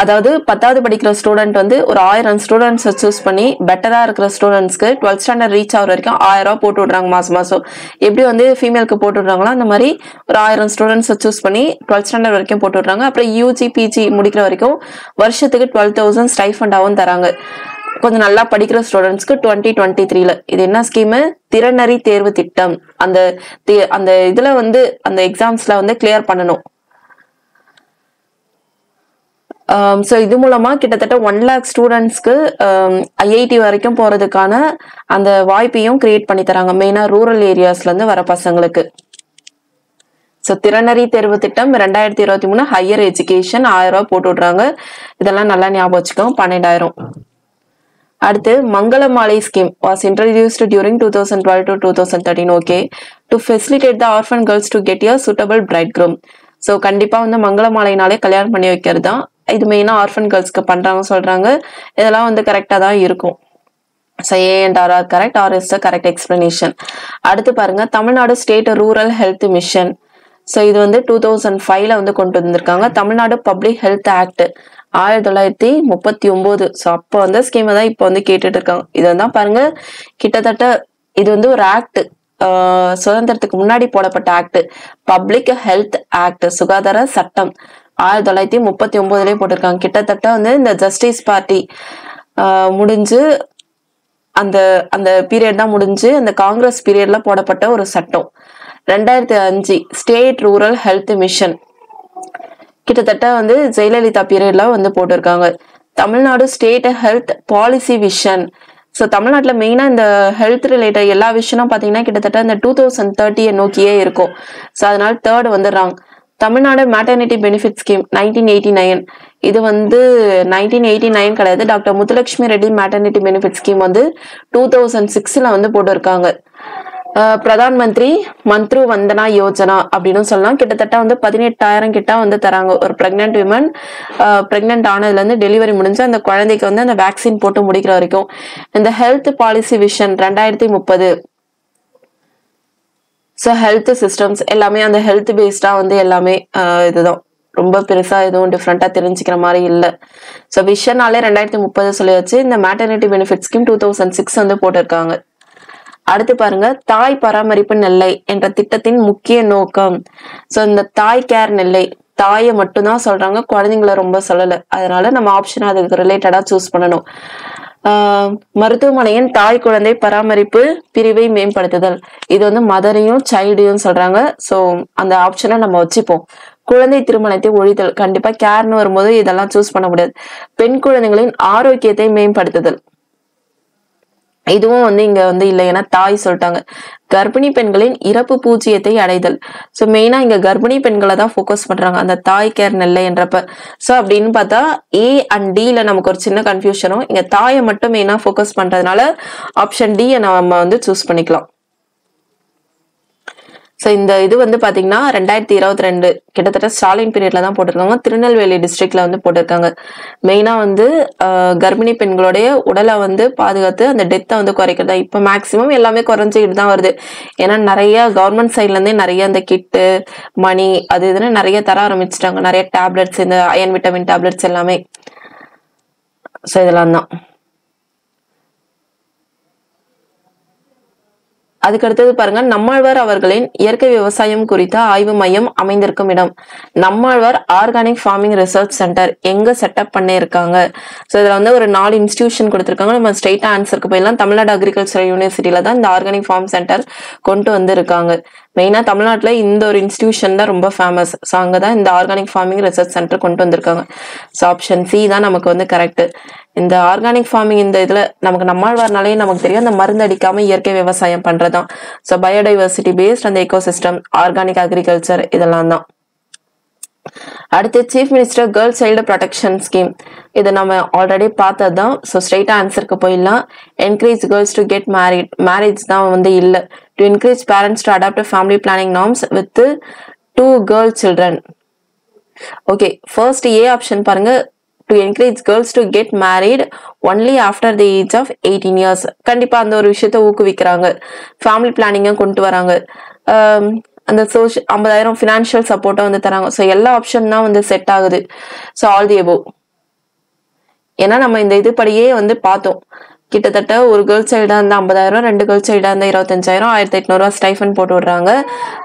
அதாவது 10வது படிக்கிற ஸ்டூடெண்ட் வந்து ஒரு 1000 ஸ்டூடெண்ட்ஸை சூஸ் பண்ணி பெட்டரா இருக்கிற ஸ்டூடெண்ட்ஸ்க்கு 12th ஸ்டாண்டர்ட் ரீச் ஆகிற வரைக்கும் 1000 ரூபாய் போட்டு விடுறாங்க மாசம். எப்படி வந்து ஃபீமேலுக்கு போட்டு விடுறாங்களோ அந்த மாதிரி ஒரு 1000 ஸ்டூடெண்ட்ஸை சூஸ் பண்ணி 12th ஸ்டாண்டர்ட் வரைக்கும் போட்டு விடுறாங்க. அப்புறம் யூஜி பிஜி முடிக்கிற வரைக்கும் வருஷத்துக்கு 12,000 ஸ்டைஃபண்டாவும் தராங்க. கொஞ்சம் நல்லா படிக்கிற ஸ்டூடெண்ட்ஸ்க்கு 2023ல இது என்ன ஸ்கீமு? திறனறி தேர்வு திட்டம். அந்த இதுல வந்து அந்த எக்ஸாம்ஸ்ல வந்து கிளியர் பண்ணணும். ஸோ இது மூலமா கிட்டத்தட்ட 1 lakh ஸ்டூடெண்ட்ஸ்க்கு ஐஐடி வரைக்கும் போறதுக்கான அந்த வாய்ப்பையும் கிரியேட் பண்ணி தராங்க, மெயினா ரூரல் ஏரியாஸ்ல இருந்து வர பசங்களுக்கு. ஸோ திறனறி தேர்வு திட்டம் 2023 ஹையர் எஜுகேஷன் 1000 ரூபாய் போட்டு விடுறாங்க. இதெல்லாம் நல்லா ஞாபகம் வச்சுக்கோங்க, 12,000. அடுத்து மங்களமாலை scheme was introduced during 2012 to 2013. Okay, to facilitate the orphan girls to get a suitable bridegroom. So கண்டிப்பா வந்து மங்களமாலைனாலே கல்யாணம் பண்ணி வைக்கிறது தான். இது மெயினா ஆர்ஃபன் கேர்ள்ஸ்க்கு பண்றாங்க சொல்றாங்க. இதெல்லாம் வந்து கரெக்டா தான் இருக்கும். So A and R R correct, R is the correct explanation. அடுத்து பாருங்க Tamil Nadu state rural health mission. So இது வந்து 2005ல வந்து கொண்டு வந்திருக்காங்க. Tamil Nadu public health act 1939. So அப்போ வந்து ஸ்கீமை தான் இப்போ வந்து கேட்டுட்டு இருக்காங்க. இது வந்து பாருங்க கிட்டத்தட்ட இது வந்து ஒரு ஆக்ட், சுதந்திரத்துக்கு முன்னாடி போடப்பட்ட ஆக்ட், பப்ளிக் ஹெல்த் ஆக்ட், சுகாதார சட்டம் 1939லயே போட்டிருக்காங்க. கிட்டத்தட்ட வந்து இந்த ஜஸ்டிஸ் பார்ட்டி முடிஞ்சு அந்த அந்த பீரியட் தான் முடிஞ்சு அந்த காங்கிரஸ் பீரியட்ல போடப்பட்ட ஒரு சட்டம். 2005 ஸ்டேட் ரூரல் ஹெல்த் மிஷன் கிட்டத்தட்ட வந்து ஜெயலலிதா பீரியட்ல வந்து போட்டிருக்காங்க. Tamil Nadu state health policy vision. So தமிழ்நாட்டுல மெயினா இந்த ஹெல்த் ரிலேட்டட் எல்லா விஷயமும் பாத்தீங்கன்னா கிட்டத்தட்ட இந்த 2030 நோக்கியே இருக்கும். ஸோ அதனால 3rd வந்துடுறாங்க. Tamil Nadu maternity benefit scheme 1989. இது வந்து 1989 கிடையாது, doctor Muthulakshmi Reddy maternity benefit scheme வந்து 2006ல வந்து போட்டிருக்காங்க. பிரதான் மந்திரி மந்த்ரு வந்தனா யோஜனா அப்படின்னு சொல்லலாம். கிட்டத்தட்ட வந்து 18,000 கிட்ட வந்து தராங்க. ஒரு பிரெக்னென்ட் விமன் பிரெக்னென்ட் ஆனதுல இருந்து டெலிவரி முடிஞ்சு அந்த குழந்தைக்கு வந்து அந்த வேக்சின் போட்டு முடிக்கிற வரைக்கும். இந்த health policy vision 2030. So health systems எல்லாமே அந்த ஹெல்த் பேஸ்டா வந்து எல்லாமே இதுதான். ரொம்ப பெருசா எதுவும் டிஃப்ரெண்டா தெரிஞ்சுக்கிற மாதிரி இல்லை. ஸோ விஷனாலே 2030 சொல்லியாச்சு. இந்த மேட்டர்னிட்டி பெனிஃபிட் ஸ்கீம் 2006 வந்து போட்டிருக்காங்க. அடுத்து பாருங்க, தாய் பராமரிப்பு நெல்லை என்ற திட்டத்தின் முக்கிய நோக்கம். சோ இந்த தாய் கேர் நெல்லை தாயை மட்டும்தான் சொல்றாங்க, குழந்தைங்களை ரொம்ப சொல்லல. அதனால நம்ம ஆப்ஷன் அதுக்கு ரிலேட்டடா சூஸ் பண்ணணும். மருத்துவமனையின் தாய் குழந்தை பராமரிப்பு பிரிவை மேம்படுத்துதல். இது வந்து மதரையும் சைல்டையும் சொல்றாங்க. சோ அந்த ஆப்ஷனை நம்ம வச்சுப்போம். குழந்தை திருமணத்தை ஒழித்தல். கண்டிப்பா கேர்னு வரும்போது இதெல்லாம் சூஸ் பண்ண முடியாது. பெண் குழந்தைகளின் ஆரோக்கியத்தை மேம்படுத்துதல். இதுவும் வந்து இங்க வந்து இல்லை, ஏன்னா தாய் சொல்லிட்டாங்க. கர்ப்பிணி பெண்களின் இறப்பு பூஜ்ஜியத்தை அடைதல். சோ மெயினா இங்க கர்ப்பிணி பெண்களை தான் போக்கஸ் பண்றாங்க அந்த தாய் கேர் நெல்லை என்றப்ப. சோ அப்படின்னு பார்த்தா A and Dல நமக்கு ஒரு சின்ன கன்ஃபியூஷனும். இங்க தாயை மட்டும் மெயினா போக்கஸ் பண்றதுனால ஆப்ஷன் D நம்ம வந்து சூஸ் பண்ணிக்கலாம். ஸோ இந்த இது வந்து பாத்தீங்கன்னா 2022 கிட்டத்தட்ட ஸ்டாலின் பீரியட்ல தான் போட்டிருக்காங்க. திருநெல்வேலி டிஸ்ட்ரிக்ட்ல வந்து போட்டிருக்காங்க. மெயினா வந்து கர்ப்பிணி பெண்களுடைய உடலை வந்து பாதுகாத்து அந்த டெத்தை வந்து குறைக்கிறதா. இப்ப மேக்சிமம் எல்லாமே குறைஞ்சிக்கிட்டு தான் வருது. ஏன்னா நிறைய கவர்மெண்ட் சைட்ல இருந்தே நிறைய இந்த கிட்டு மணி அது இதுன்னு நிறைய தர ஆரம்பிச்சிட்டாங்க. நிறைய டேப்லெட்ஸ், இந்த அயன் விட்டமின் டேப்லெட்ஸ் எல்லாமே. ஸோ இதெல்லாம் தான். அதுக்கடுத்தது பாருங்க, நம்மாழ்வார் அவர்களின் இயற்கை விவசாயம் குறித்த ஆய்வு மையம் அமைந்திருக்கும் இடம். Nammalvar organic farming research centre எங்க செட்டப் பண்ணிருக்காங்க. ஸோ இதுல வந்து ஒரு 4 இன்ஸ்டிடியூஷன் கொடுத்திருக்காங்க. நம்ம ஸ்ட்ரெயிட்டா ஆன்சருக்கு போயிடலாம். தமிழ்நாடு அக்ரிகல்ச்சர் யூனிவர்சிட்டியில தான் இந்த ஆர்கானிக் ஃபார்ம் சென்டர் கொண்டு வந்து இருக்காங்க. மெயினா தமிழ்நாட்டுல இந்த ஒரு இன்ஸ்டிடியூஷன் தான் ரொம்ப ஃபேமஸ். ஸோ அங்கதான் இந்த ஆர்கானிக் ஃபார்மிங் ரிசர்ச் சென்டர் கொண்டு வந்திருக்காங்க. ஸோ ஆப்ஷன் சி தான் நமக்கு வந்து கரெக்ட். இந்த ஆர்கானிக் ஃபார்மிங் இந்த இதுல நமக்கு நம்மாழ்வார்னாலே நமக்கு தெரியும், அந்த மருந்து அடிக்காம இயற்கை விவசாயம் பண்றதுதான். ஸோ பயோடைவர்சிட்டி பேஸ்ட் அந்த எக்கோசிஸ்டம், ஆர்கானிக் அக்ரிகல்ச்சர் இதெல்லாம் தான். அடுத்து chief minister girl child protection scheme. இதை நம்ம ஆல்ரெடி பார்த்ததுதான். ஸோ ஸ்ட்ரெயிட்டா ஆன்சருக்கு போயிடலாம். Encourage girls to get married. Marriage தான் வந்து இல்லை. To encourage parents to adopt family planning norms with 2 girl children. Okay, first A option பாருங்க. To encourage girls to get married only after the age of 18 years. கண்டிப்பா அந்த ஒரு விஷயத்த ஊக்குவிக்கிறாங்க. ஃபேமிலி பிளானிங்கை கொண்டு வராங்க. அந்த 50,000 ஃபினான்ஷியல் சப்போர்ட்டை வந்து தராங்க. ஸோ எல்லா ஆப்ஷன் தான் வந்து செட் ஆகுது. So all the above. ஏன்னா நம்ம இந்த இதுபடியே வந்து பார்த்தோம். கிட்டத்தட்ட ஒரு கேர்ள் சைல்டா இருந்தா 50,000, 2 கேர்ள் சைல்டா இருந்தா 25,000, 1,800 ஸ்டைஃபன் போட்டு விடுறாங்க.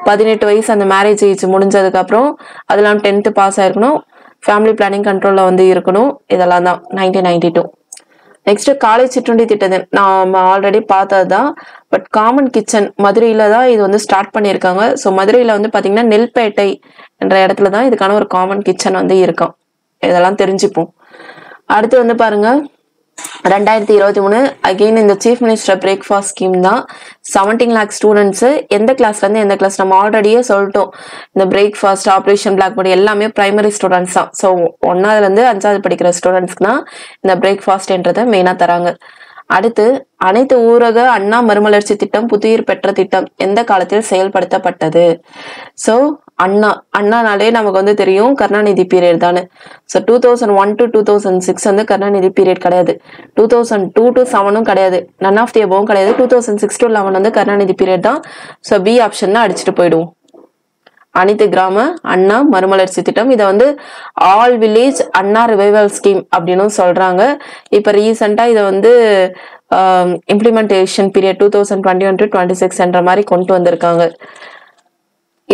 18 வயசு அந்த மேரேஜ் ஏஜ் முடிஞ்சதுக்கு அப்புறம் அதெல்லாம் 10th பாஸ் ஆயிருக்கணும். ஃபேமிலி பிளானிங் கண்ட்ரோல்ல வந்து இருக்கணும். இதெல்லாம் தான் 1992. நெக்ஸ்ட் காலை சிற்றுண்டி திட்டத்தின் நாம ஆல்ரெடி பார்த்ததுதான். பட் காமன் கிச்சன் மதுரையில தான் இது வந்து ஸ்டார்ட் பண்ணியிருக்காங்க. ஸோ மதுரையில வந்து பாத்தீங்கன்னா நெல்பேட்டை என்ற இடத்துல தான் இதுக்கான ஒரு காமன் கிச்சன் வந்து இருக்கும். இதெல்லாம் தெரிஞ்சுப்போம். அடுத்து வந்து பாருங்க 2023 அகெயின் இந்த சீஃப் மினிஸ்டர் பிரேக்ஃபாஸ்ட் ஸ்கீம் தான். 17 lakh ஸ்டூடெண்ட்ஸ் எந்த கிளாஸ்ல இருந்து எந்த கிளாஸ் நம்ம ஆல்ரெடியே சொல்லிட்டோம். இந்த பிரேக்ஃபாஸ்ட், ஆப்ரேஷன் பிளாக் போர்டு எல்லாமே பிரைமரி ஸ்டூடெண்ட்ஸ் தான். ஸோ 1வது இருந்து 5வது படிக்கிற ஸ்டூடெண்ட்ஸ்க்கு தான் இந்த பிரேக்ஃபாஸ்ட்ன்றதை மெயினா தராங்க. அடுத்து அனைத்து ஊரக அண்ணா மறுமலர்ச்சி திட்டம் புத்துயிர் பெற்ற திட்டம் எந்த காலத்தில் செயல்படுத்தப்பட்டது. ஸோ அண்ணானாலே நமக்கு வந்து தெரியும் கருணாநிதி பீரியட் தானே. ஸோ 2001 to 2006 வந்து கருணாநிதி பீரியட் கிடையாது. 2002 to 7 கிடையாது. நன் ஆஃப் தி அபவும் கிடையாது. 2006 to 11 வந்து கருணாநிதி பீரியட் தான். ஸோ பி ஆப்ஷன் தான் அடிச்சுட்டு போயிடுவோம். அனைத்து கிராம அண்ணா மறுமலர்ச்சி திட்டம். இதை வந்து ஆல் வில்லேஜ் அண்ணா ரிவைவல் ஸ்கீம் அப்படின்னு சொல்றாங்க. இப்ப ரீசெண்டா இதை வந்து இம்ப்ளிமெண்டேஷன் பீரியட் 2021 to 26 என்ற மாதிரி கொண்டு வந்திருக்காங்க.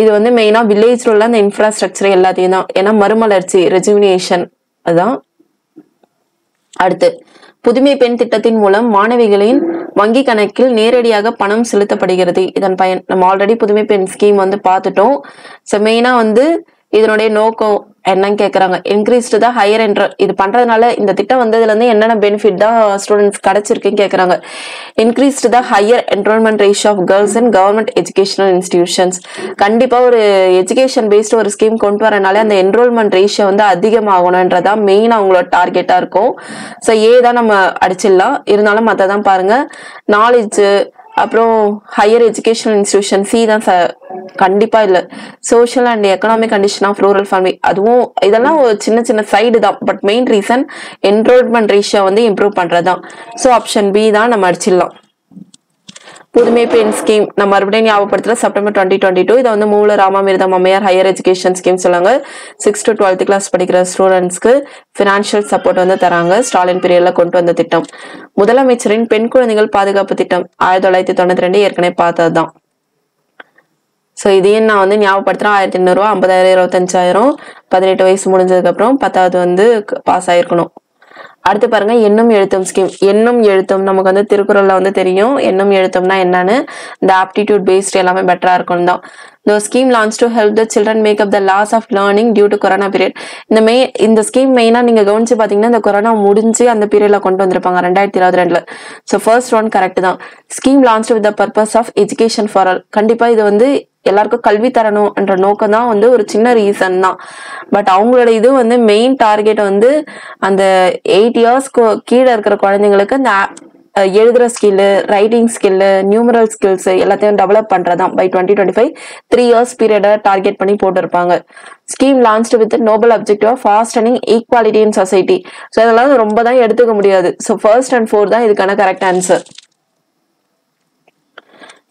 இது வந்து மெயினா வில்லேஜ்ல உள்ள அந்த இன்ஃப்ராஸ்ட்ரக்சர் எல்லாத்தையும் தான். ஏன்னா மறுமலர்ச்சி ரெஜுவினேஷன் அதான். அடுத்து புதுமை பெண் திட்டத்தின் மூலம் மாணவிகளின் வங்கி கணக்கில் நேரடியாக பணம் செலுத்தப்படுகிறது. இதன் பயன் நம்ம ஆல்ரெடி புதுமை பெண் ஸ்கீம் வந்து பார்த்துட்டோம். ஸோ மெயினா வந்து இதனுடைய நோக்கம் என்னன்னு கேட்கறாங்க. Increased the higher enrol. இது பண்றதுனால இந்த திட்டம் வந்ததுல இருந்து என்னென்ன பெனிஃபிட் தான் ஸ்டூடெண்ட்ஸ் கிடைச்சிருக்குன்னு கேட்கறாங்க. Increased the higher enrolment ratio of girls in government educational institutions. கண்டிப்பா ஒரு எஜுகேஷன் பேஸ்டு ஒரு ஸ்கீம் கொண்டு வரனாலே அந்த என்ரோல்மெண்ட் ரேஷியோ வந்து அதிகமாகணும்ன்றதா மெயின் அவங்களோட டார்கெட்டா இருக்கும். ஸோ ஏ தான் நம்ம அடிச்சிடலாம். இருந்தாலும் மற்றதான் பாருங்க. நாலேஜ் அப்புறம் ஹையர் எஜுகேஷனல் இன்ஸ்டிடியூஷன் ஃபீ தான் கண்டிப்பா இல்ல. Social and economic condition of rural family, அதுவும் இதெல்லாம் ஒரு சின்ன சின்ன சைடு தான். But main reason enrolment ratio வந்து இம்ப்ரூவ் பண்றதுதான். ஸோ ஆப்ஷன் பி தான் நம்ம அடிச்சிடலாம். புதுமை பெண் ஸ்கீம் நம்ம மறுபடியும் ஞாபகப்படுத்தல, செப்டம்பர் 2022. இதை வந்து மூல ராமாமிர்தம் அம்மையார் ஹையர் எஜுகேஷன் ஸ்கீம் சொல்லுவாங்க. 6th to 12th கிளாஸ் படிக்கிற ஸ்டூடெண்ட்ஸ்க்கு பினான்சியல் சப்போர்ட் வந்து தராங்க. ஸ்டாலின் பீரியட்ல கொண்டு வந்த திட்டம். முதலமைச்சரின் பெண் குழந்தைகள் பாதுகாப்பு திட்டம் 1992 ஏற்கனவே பார்த்ததுதான். ஸோ இதையும் நான் வந்து ஞாபகப்படுத்துறேன். 1500 ரூபா, 50,000, 25,000, 18 வயசு முடிஞ்சதுக்கு அப்புறம் 10வது வந்து பாஸ் ஆயிருக்கணும். அடுத்து பாருங்க, எண்ணும் எழுத்தும் ஸ்கீம். எண்ணும் எழுத்தும் நமக்கு வந்து திருக்குறள்ல வந்து தெரியும். எண்ணும் எழுத்தும்னா என்னன்னு, இந்த ஆப்டிடியூட் பேஸ்ட் எல்லாமே பெட்டரா இருக்கும் தான். The scheme launched to help the children make up the loss of learning due to corona period. இந்த ஸ்கீம் மெயினா நீங்க கவனிச்சு பாத்தீங்கன்னா இந்த கொரோனா முடிஞ்சு அந்த பீரியட்ல கொண்டு வந்திருப்பாங்க 2022. ஸோ ஃபர்ஸ்ட் ஒன் கரெக்ட் தான். Scheme launch with the purpose of education for all. கண்டிப்பா இது வந்து எல்லாருக்கும் கல்வி தரணும் என்ற நோக்கம் தான் வந்து ஒரு சின்ன ரீசன் தான். பட் அவங்களோட இது வந்து மெயின் டார்கெட் வந்து அந்த 8 இயர்ஸ் கீழே இருக்கிற குழந்தைங்களுக்கு அந்த எழுதுற skill, writing skill, numeral skills எல்லாத்தையும் டெவலப் பண்றதான். பை 2025 3 இயர்ஸ் பீரியட டார்கெட் பண்ணி போட்டிருப்பாங்க. Scheme launch with noble objective of fostering equality in society. So இதெல்லாம் ரொம்ப தான் எடுத்துக்க முடியாது. ஸோ ஃபர்ஸ்ட் அண்ட் ஃபோர்த் தான் இதுக்கான கரெக்ட் ஆன்சர்.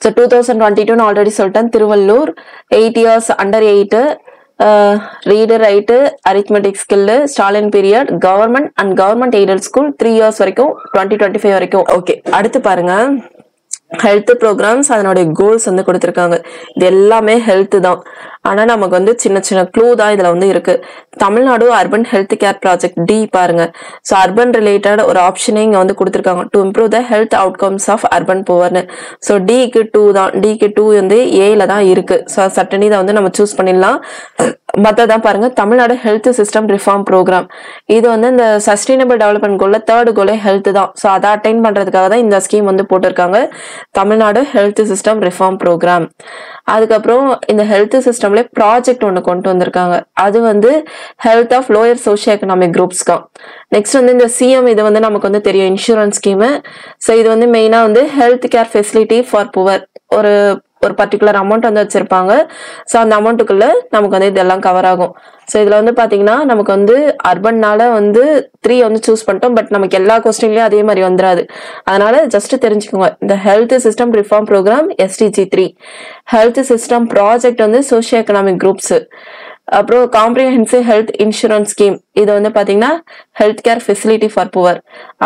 ஸோ 2022 ஆல்ரெடி சொல்லிட்டேன். Thiruvallur 8 years under 8 read write arithmetic skill, Stalin period, government and government aided school 3 years வரைக்கும் 2025 வரைக்கும். ஓகே, அடுத்து பாருங்க ஹெல்த் ப்ரோக்ராம்ஸ், அதனுடைய கோல்ஸ் வந்து கொடுத்துருக்காங்க. இது எல்லாமே ஹெல்த் தான். ஆனா நமக்கு வந்து சின்ன சின்ன க்ளூ தான் இதுல வந்து இருக்கு. Tamil Nadu urban health care project D பாருங்க. ஸோ அர்பன் ரிலேட்டட் ஒரு ஆப்ஷனே இங்க வந்து கொடுத்துருக்காங்க. To improve the health outcomes of urban புவர்னு. ஸோ டிக்கு 2 தான். டிக்கு 2 வந்து ஏல தான் இருக்கு. ஸோ சட்டனி இதை வந்து நம்ம சூஸ் பண்ணிடலாம். மற்றதான் பாருங்க, Tamil Nadu health system reform programme. இது வந்து இந்த சஸ்டைனபிள் டெவலப்மெண்ட் கோல்ல 3rd கோலே ஹெல்த் தான். ஸோ அதை அட்டைன் பண்றதுக்காக தான் இந்த ஸ்கீம் வந்து போட்டிருக்காங்க, Tamil Nadu health system reform programme. அதுக்கப்புறம் இந்த ஹெல்த் சிஸ்டம்ல ப்ராஜெக்ட் ஒன்று கொண்டு வந்திருக்காங்க. அது வந்து health of lower socio economic குரூப்ஸ்க்கு. நெக்ஸ்ட் வந்து இந்த சிஎம், இது வந்து நமக்கு வந்து தெரியும், இன்சூரன்ஸ் ஸ்கீமு. ஸோ இது வந்து மெயினா வந்து health care facility for poor. ஒரு பர்டிகுலர் அமௌண்ட் வந்து வச்சிருப்பாங்க. ஸோ அந்த அமௌண்ட்டுக்குள்ள நமக்கு வந்து இதெல்லாம் கவர் ஆகும். ஸோ இதுல வந்து பாத்தீங்கன்னா நமக்கு வந்து அர்பன்னால வந்து 3 வந்து சூஸ் பண்ணிட்டோம். பட் நமக்கு எல்லா கொஸ்டின்லயும் அதே மாதிரி வந்துடாது. அதனால ஜஸ்ட் தெரிஞ்சுக்கோங்க, இந்த health system reform programme SDG 3, health system project வந்து சோஷியோ எக்கனாமிக் குரூப்ஸ், அப்புறம் காம்ப்ரிஹென்சிவ் ஹெல்த் இன்சூரன்ஸ் ஸ்கீம், இது வந்து பாத்தீங்கன்னா health care facility for poor.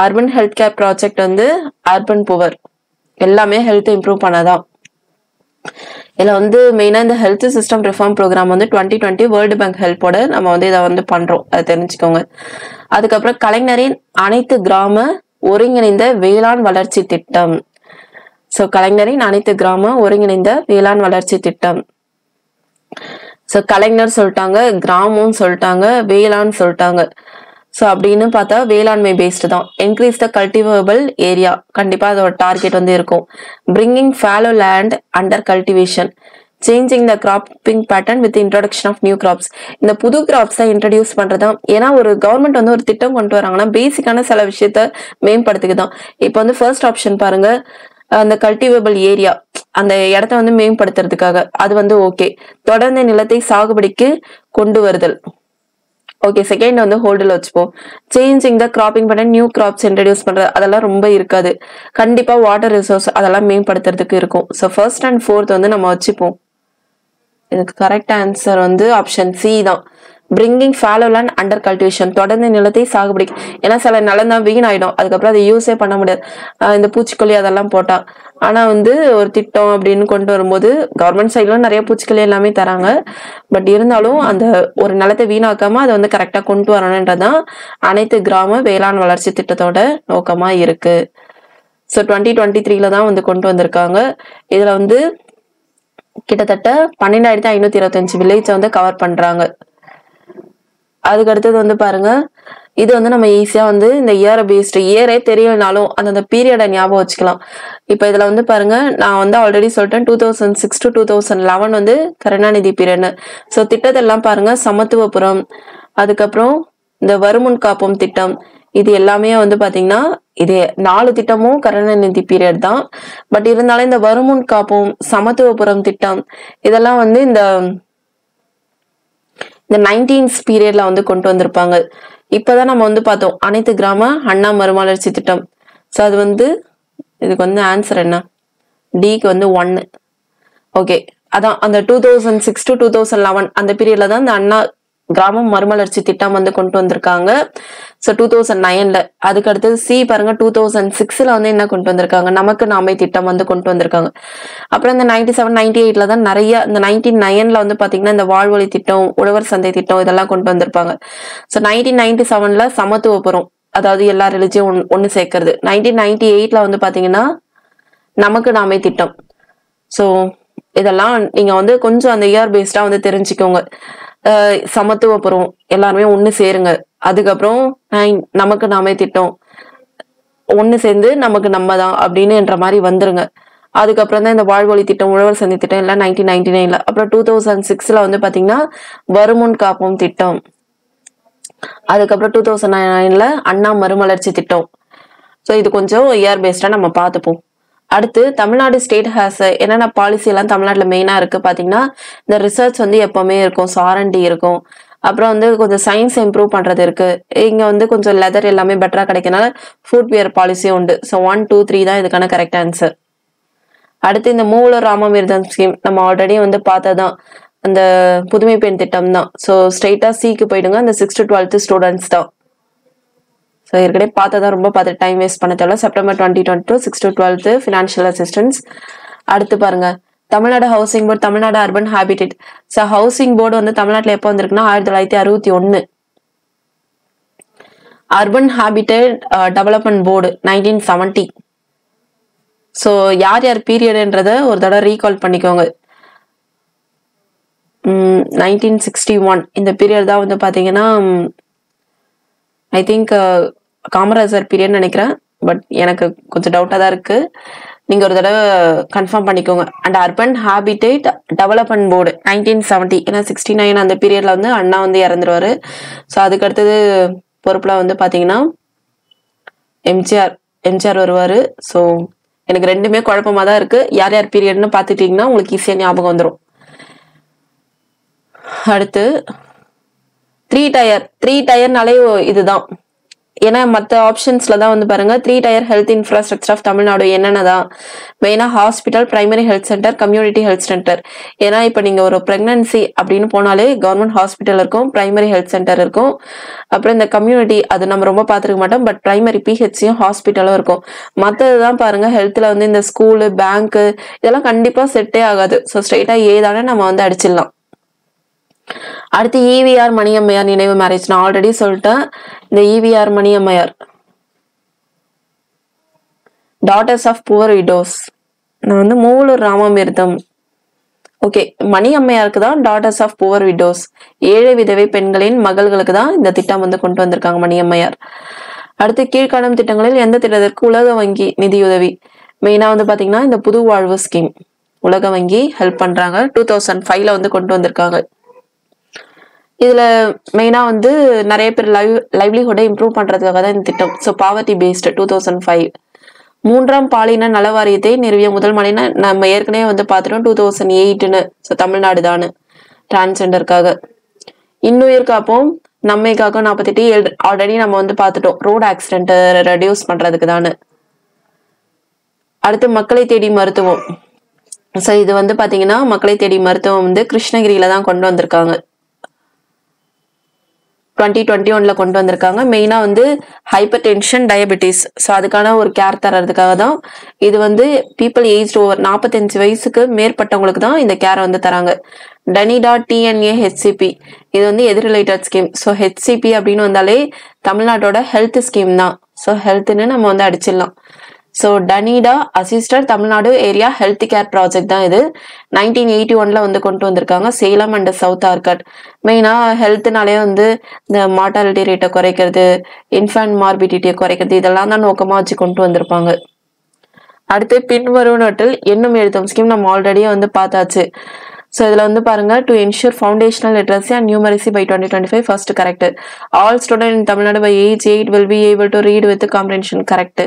Urban health care project வந்து அர்பன் புவர். எல்லாமே ஹெல்த் இம்ப்ரூவ் பண்ணாதான். இதுல வந்து மெயினா இந்த ஹெல்த் சிஸ்டம் ரிஃபார்ம் ப்ரோக்ராம் வந்து 2020 வேர்ல்டு பேங்க் ஹெல்ப்போட நம்ம வந்து இதை வந்து பண்றோம், அதை தெரிஞ்சுக்கோங்க. அதுக்கப்புறம் கலைஞரின் அனைத்து கிராம ஒருங்கிணைந்த வேளாண் வளர்ச்சி திட்டம். சோ கலைஞரின் அனைத்து கிராம ஒருங்கிணைந்த வேளாண் வளர்ச்சி திட்டம். சோ கலைஞர் சொல்லிட்டாங்க, கிராமம் சொல்லிட்டாங்க, வேளாண் சொல்லிட்டாங்க. ஸோ அப்படின்னு பார்த்தா வேளாண்மை பேஸ்டு தான். இன்க்ரீஸ் த கல்டிவேபிள் ஏரியா, கண்டிப்பா அதோட டார்கெட் வந்து இருக்கும். Bringing fallow land under cultivation, changing the cropping pattern with introduction of new crops. இந்த புது கிராப்ஸை இன்ட்ரடியூஸ் பண்றதுதான். ஏன்னா ஒரு கவர்மெண்ட் வந்து ஒரு திட்டம் கொண்டு வராங்கன்னா பேசிக்கான சில விஷயத்த மேம்படுத்துக்குதான். இப்போ வந்து ஃபர்ஸ்ட் ஆப்ஷன் பாருங்க, அந்த கல்டிவேபிள் ஏரியா, அந்த இடத்த வந்து மேம்படுத்துறதுக்காக, அது வந்து ஓகே. தொடர்ந்து நிலத்தை சாகுபடிக்கு கொண்டு வருதல், ஓகே. செகண்ட் வந்து ஹோல்டில் வச்சுப்போம். சேஞ்சிங் த கிராப்பிங் பண்ண நியூ கிராப்ஸ் இன்ட்ரடியூஸ் பண்றது, அதெல்லாம் ரொம்ப இருக்காது. கண்டிப்பா வாட்டர் ரிசோர்ஸ் அதெல்லாம் மேம்படுத்துறதுக்கு இருக்கும். ஸோ ஃபர்ஸ்ட் அண்ட் ஃபோர்த் வந்து நம்ம வச்சுப்போம். இதுக்கு கரெக்ட் ஆன்சர் வந்து ஆப்ஷன் சி தான். Bringing fallow land under cultivation, தொடர்ந்து நிலத்தை சாகுபடி. ஏன்னா சில நிலம் தான் வீணாயிடும், அதுக்கப்புறம் அதை யூஸே பண்ண முடியாது இந்த பூச்சிக்கொல்லி அதெல்லாம் போட்டா. ஆனா வந்து ஒரு திட்டம் அப்படின்னு கொண்டு வரும்போது கவர்மெண்ட் சைட்ல நிறைய பூச்சிக்கொல்லி எல்லாமே தராங்க. பட் இருந்தாலும் அந்த ஒரு நிலத்தை வீணாக்காம அதை வந்து கரெக்டா கொண்டு வரணுன்றதான் அனைத்து கிராம வேளாண் வளர்ச்சி திட்டத்தோட நோக்கமா இருக்கு. ஸோ 2023 தான் வந்து கொண்டு வந்திருக்காங்க. இதுல வந்து கிட்டத்தட்ட 12,525 வில்லேஜ் வந்து கவர் பண்றாங்க. அதுக்கு அடுத்தது வந்து பாருங்க, இது வந்து நம்ம ஈஸியா வந்து இந்த இயரை பேஸ்டு, இயரே தெரியலனாலும் அந்த பீரியடை ஞாபகம் வச்சுக்கலாம். இப்ப இதுல வந்து பாருங்க, நான் வந்து ஆல்ரெடி சொல்லிட்டேன் 2006 to 2011 வந்து கருணாநிதி பீரியட்னு. ஸோ திட்டத்தெல்லாம் பாருங்க, சமத்துவபுரம், அதுக்கப்புறம் இந்த வருமுன் காப்போம் திட்டம், இது எல்லாமே வந்து பாத்தீங்கன்னா இது 4 திட்டமும் கருணாநிதி பீரியட் தான். பட் இருந்தாலும் இந்த வருமுன் காப்போம், சமத்துவபுரம் திட்டம் இதெல்லாம் வந்து இந்த 19th பீரியட்ல வந்து கொண்டு வந்திருப்பாங்க. இப்பதான் நம்ம வந்து பார்த்தோம் அனைத்து கிராம அண்ணா மறுமலர்ச்சி திட்டம். ஸோ அது வந்து இதுக்கு வந்து ஆன்சர் என்ன? டிக்கு வந்து 1. ஓகே, அதான் அந்த 2006 to 2011 அந்த பீரியட்ல தான் இந்த அண்ணா கிராம மறுமலர்ச்சி திட்டம் வந்து கொண்டு வந்திருக்காங்க. ஸோ 2009ல. அதுக்கு அடுத்தது சி பாருங்க 2006ல வந்து என்ன கொண்டு வந்திருக்காங்க? நமக்கு நாமே திட்டம் வந்து கொண்டு வந்திருக்காங்க. அப்புறம் இந்த 97 98ல தான் நிறைய இந்த 99ல வந்து பாத்தீங்கன்னா இந்த வாழ்வொளி திட்டம், உழவர் சந்தை திட்டம் இதெல்லாம் கொண்டு வந்திருப்பாங்க. ஸோ 1997ல சமத்துவபுரம், அதாவது எல்லா ரிலிஜியும் ஒண்ணு சேர்க்கறது. 1998ல வந்து பாத்தீங்கன்னா நமக்கு நாமே திட்டம். ஸோ இதெல்லாம் நீங்க வந்து கொஞ்சம் அந்த இயர் பேஸ்டா வந்து தெரிஞ்சுக்கோங்க. சமத்துவபுரம் எல்லாருமே ஒண்ணு சேருங்க. அதுக்கப்புறம் நமக்கு நாமே திட்டம் ஒண்ணு சேர்ந்து நமக்கு நம்ம தான் அப்படின்னுன்ற மாதிரி வந்துருங்க. அதுக்கப்புறம் தான் இந்த வாழ்வொளி திட்டம், உழவர் சந்தை திட்டம் எல்லாம் 1999ல. அப்புறம் 2006ல வந்து பாத்தீங்கன்னா வருமுன் காப்போம் திட்டம். அதுக்கப்புறம் 2009ல அண்ணா மறுமலர்ச்சி திட்டம். ஸோ இது கொஞ்சம் இயர் பேஸ்டா நம்ம பார்த்துப்போம். அடுத்து தமிழ்நாடு ஸ்டேட் ஹேஸ் என்னென்ன பாலிசி எல்லாம் தமிழ்நாட்டுல மெயினா இருக்கு பாத்தீங்கன்னா இந்த ரிசர்ச் வந்து எப்பவுமே இருக்கும், R&D இருக்கும். அப்புறம் வந்து கொஞ்சம் சயின்ஸ் இம்ப்ரூவ் பண்றது இருக்கு. இங்க வந்து கொஞ்சம் லெதர் எல்லாமே பெட்டரா கிடைக்கனால ஃபுட்வேர் பாலிசியும் உண்டு. ஸோ 1, 2, 3 தான் இதுக்கான கரெக்ட் ஆன்சர். அடுத்து இந்த மூலர் ராமமிர்தம் ஸ்கீம் நம்ம ஆல்ரெடி வந்து பார்த்ததான் அந்த புதுமை பெண் திட்டம் தான். ஸோ ஸ்ட்ரெயிட்டா சிக்கு போயிடுங்க. அந்த 6 to 12th ஸ்டூடெண்ட்ஸ் தான். ஸோ ஏற்கனவே பார்த்ததான் ரொம்ப பார்த்து டைம் வேஸ்ட் பண்ண தேவை. September 2022 6 to 12th financial assistance. அடுத்து பாருங்க Tamil Nadu housing board, Tamil Nadu urban habitat. So housing board வந்து தமிழ்நாட்டில் எப்போ வந்திருக்குன்னா 1961. Urban habitat development board 1970. So யார் யார் பீரியடுன்றத ஒரு தடவை ரீகால் பண்ணிக்கோங்க. 1961 இந்த பீரியட் தான் வந்து பாத்தீங்கன்னா ஐ திங்க் காமராஜர் பீரியட் நினைக்கிறேன். பட் எனக்கு கொஞ்சம் டவுட்டா தான் இருக்கு. நீங்க ஒரு தடவை கன்ஃபார்ம் பண்ணிக்கோங்க. And urban habitat development board 1970. ஏன்னா 69 அந்த பீரியட்ல வந்து அண்ணா வந்து இறந்துருவாரு. ஸோ அதுக்கு அடுத்தது பொறுப்புல வந்து பாத்தீங்கன்னா எம்ஜிஆர் வருவாரு. ஸோ எனக்கு ரெண்டுமே குழப்பமா தான் இருக்கு. யார் யார் பீரியட்னு பாத்துட்டீங்கன்னா உங்களுக்கு ஈஸியா ஞாபகம் வந்துடும். அடுத்து 3 டயர்னாலே இதுதான். ஏன்னா மற்ற ஆப்ஷன்ஸ்ல தான் வந்து பாருங்க 3 tier health infrastructure of Tamil Nadu என்னென்னதான் மெயினா hospital, primary health centre, community health centre. ஏன்னா இப்ப நீங்க ஒரு பிரெக்னன்சி அப்படின்னு போனாலே கவர்மெண்ட் ஹாஸ்பிட்டல் இருக்கும், பிரைமரி ஹெல்த் சென்டர் இருக்கும். அப்புறம் இந்த கம்யூனிட்டி அது நம்ம ரொம்ப பார்த்துருக்க மாட்டோம். பட் பிரைமரி பிஹெச்சியும் ஹாஸ்பிட்டலும் இருக்கும். மற்றதுதான் பாருங்க ஹெல்த்ல வந்து இந்த ஸ்கூலு, பேங்க்கு இதெல்லாம் கண்டிப்பா செட்டே ஆகாது. ஸோ ஸ்ட்ரெயிட்டா ஏதானே நம்ம வந்து அடிச்சிடலாம். அடுத்து ஈவிஆர் மணியம்மையார் நினைவு மேரேஜ் நான் ஆல்ரெடி சொல்லிட்டேன். இந்த EVR Maniammaiyar daughters of poor widows. நான் வந்து மூலூர் ராமமிர்தம். ஓகே, மணியம்மையாருக்கு தான் டாட்டர்ஸ் ஆஃப் புவர் விடோஸ், ஏழை விதவை பெண்களின் மகள்களுக்கு தான் இந்த திட்டம் வந்து கொண்டு வந்திருக்காங்க மணியம்மையார். அடுத்து கீழ்காணும் திட்டங்களில் எந்த திட்டத்திற்கு உலக வங்கி நிதியுதவி? மெயினா வந்து பாத்தீங்கன்னா இந்த புது வாழ்வு ஸ்கீம் உலக வங்கி ஹெல்ப் பண்றாங்க. 2005ல வந்து கொண்டு வந்திருக்காங்க. இதுல மெயினா வந்து நிறைய பேர் லைவ்லிஹுட்டை இம்ப்ரூவ் பண்றதுக்காக தான் இந்த திட்டம். So poverty based 2005. 3ஆம் பாலின நல வாரியத்தை நிறுவிய முதல் மாநில நம்ம ஏற்கனவே வந்து பார்த்துட்டோம் 2008ன்னு. ஸோ தமிழ்நாடு தானு டிரான்ஸ்ஜெண்டருக்காக. இன்னுயிர் காப்போம் நம்மை காக்கும் 48 ஆல்ரெடி நம்ம வந்து பார்த்துட்டோம் ரோடு ஆக்சிடென்ட் ரெடியூஸ் பண்றதுக்கு தானு. அடுத்து மக்களை தேடி மருத்துவம். ஸோ இது வந்து பாத்தீங்கன்னா மக்களை தேடி மருத்துவம் வந்து கிருஷ்ணகிரியில தான் கொண்டு வந்திருக்காங்க. 2021ல கொண்டு வந்திருக்காங்க. மெயினா வந்து ஹைப்பர் டென்ஷன், டயபெட்டிஸ். ஸோ அதுக்கான ஒரு கேர் தரதுக்காக தான் இது வந்து பீப்புள் ஏஜ் ஓவர் 45 வயசுக்கு மேற்பட்டவங்களுக்கு தான் இந்த கேரை வந்து தராங்க. டனிடா டிஎன்ஏ ஹெச்சிபி இது வந்து எது ரிலேட்டட் ஸ்கீம்? ஸோ ஹெச்சிபி அப்படின்னு வந்தாலே தமிழ்நாட்டோட ஹெல்த் ஸ்கீம் தான். ஸோ ஹெல்த்னு நம்ம வந்து அடிச்சிடலாம். So DANIDA assisted Tamil Nadu area health care project தான் இது. 1981ல வந்து கொண்டு வந்திருக்காங்க. Salem and South Arcot. மெயினா ஹெல்த்னாலே வந்து இந்த மார்டாலிட்டி ரேட்டை குறைக்கிறது, இன்ஃபேன்ட் மார்பிடிட்டியை குறைக்கிறது இதெல்லாம் தான் நோக்கமா வச்சு கொண்டு வந்திருப்பாங்க. அடுத்து பின்வருவனவற்றில் எண்ணும் எழுத்தும் ஸ்கீம் நம்ம ஆல்ரெடியே வந்து பார்த்தாச்சு. ஸோ இதில் வந்து பாருங்க to ensure foundational literacy and numeracy by 2025 first correct. All student in Tamil Nadu by age 8 will be able to read with comprehension correct.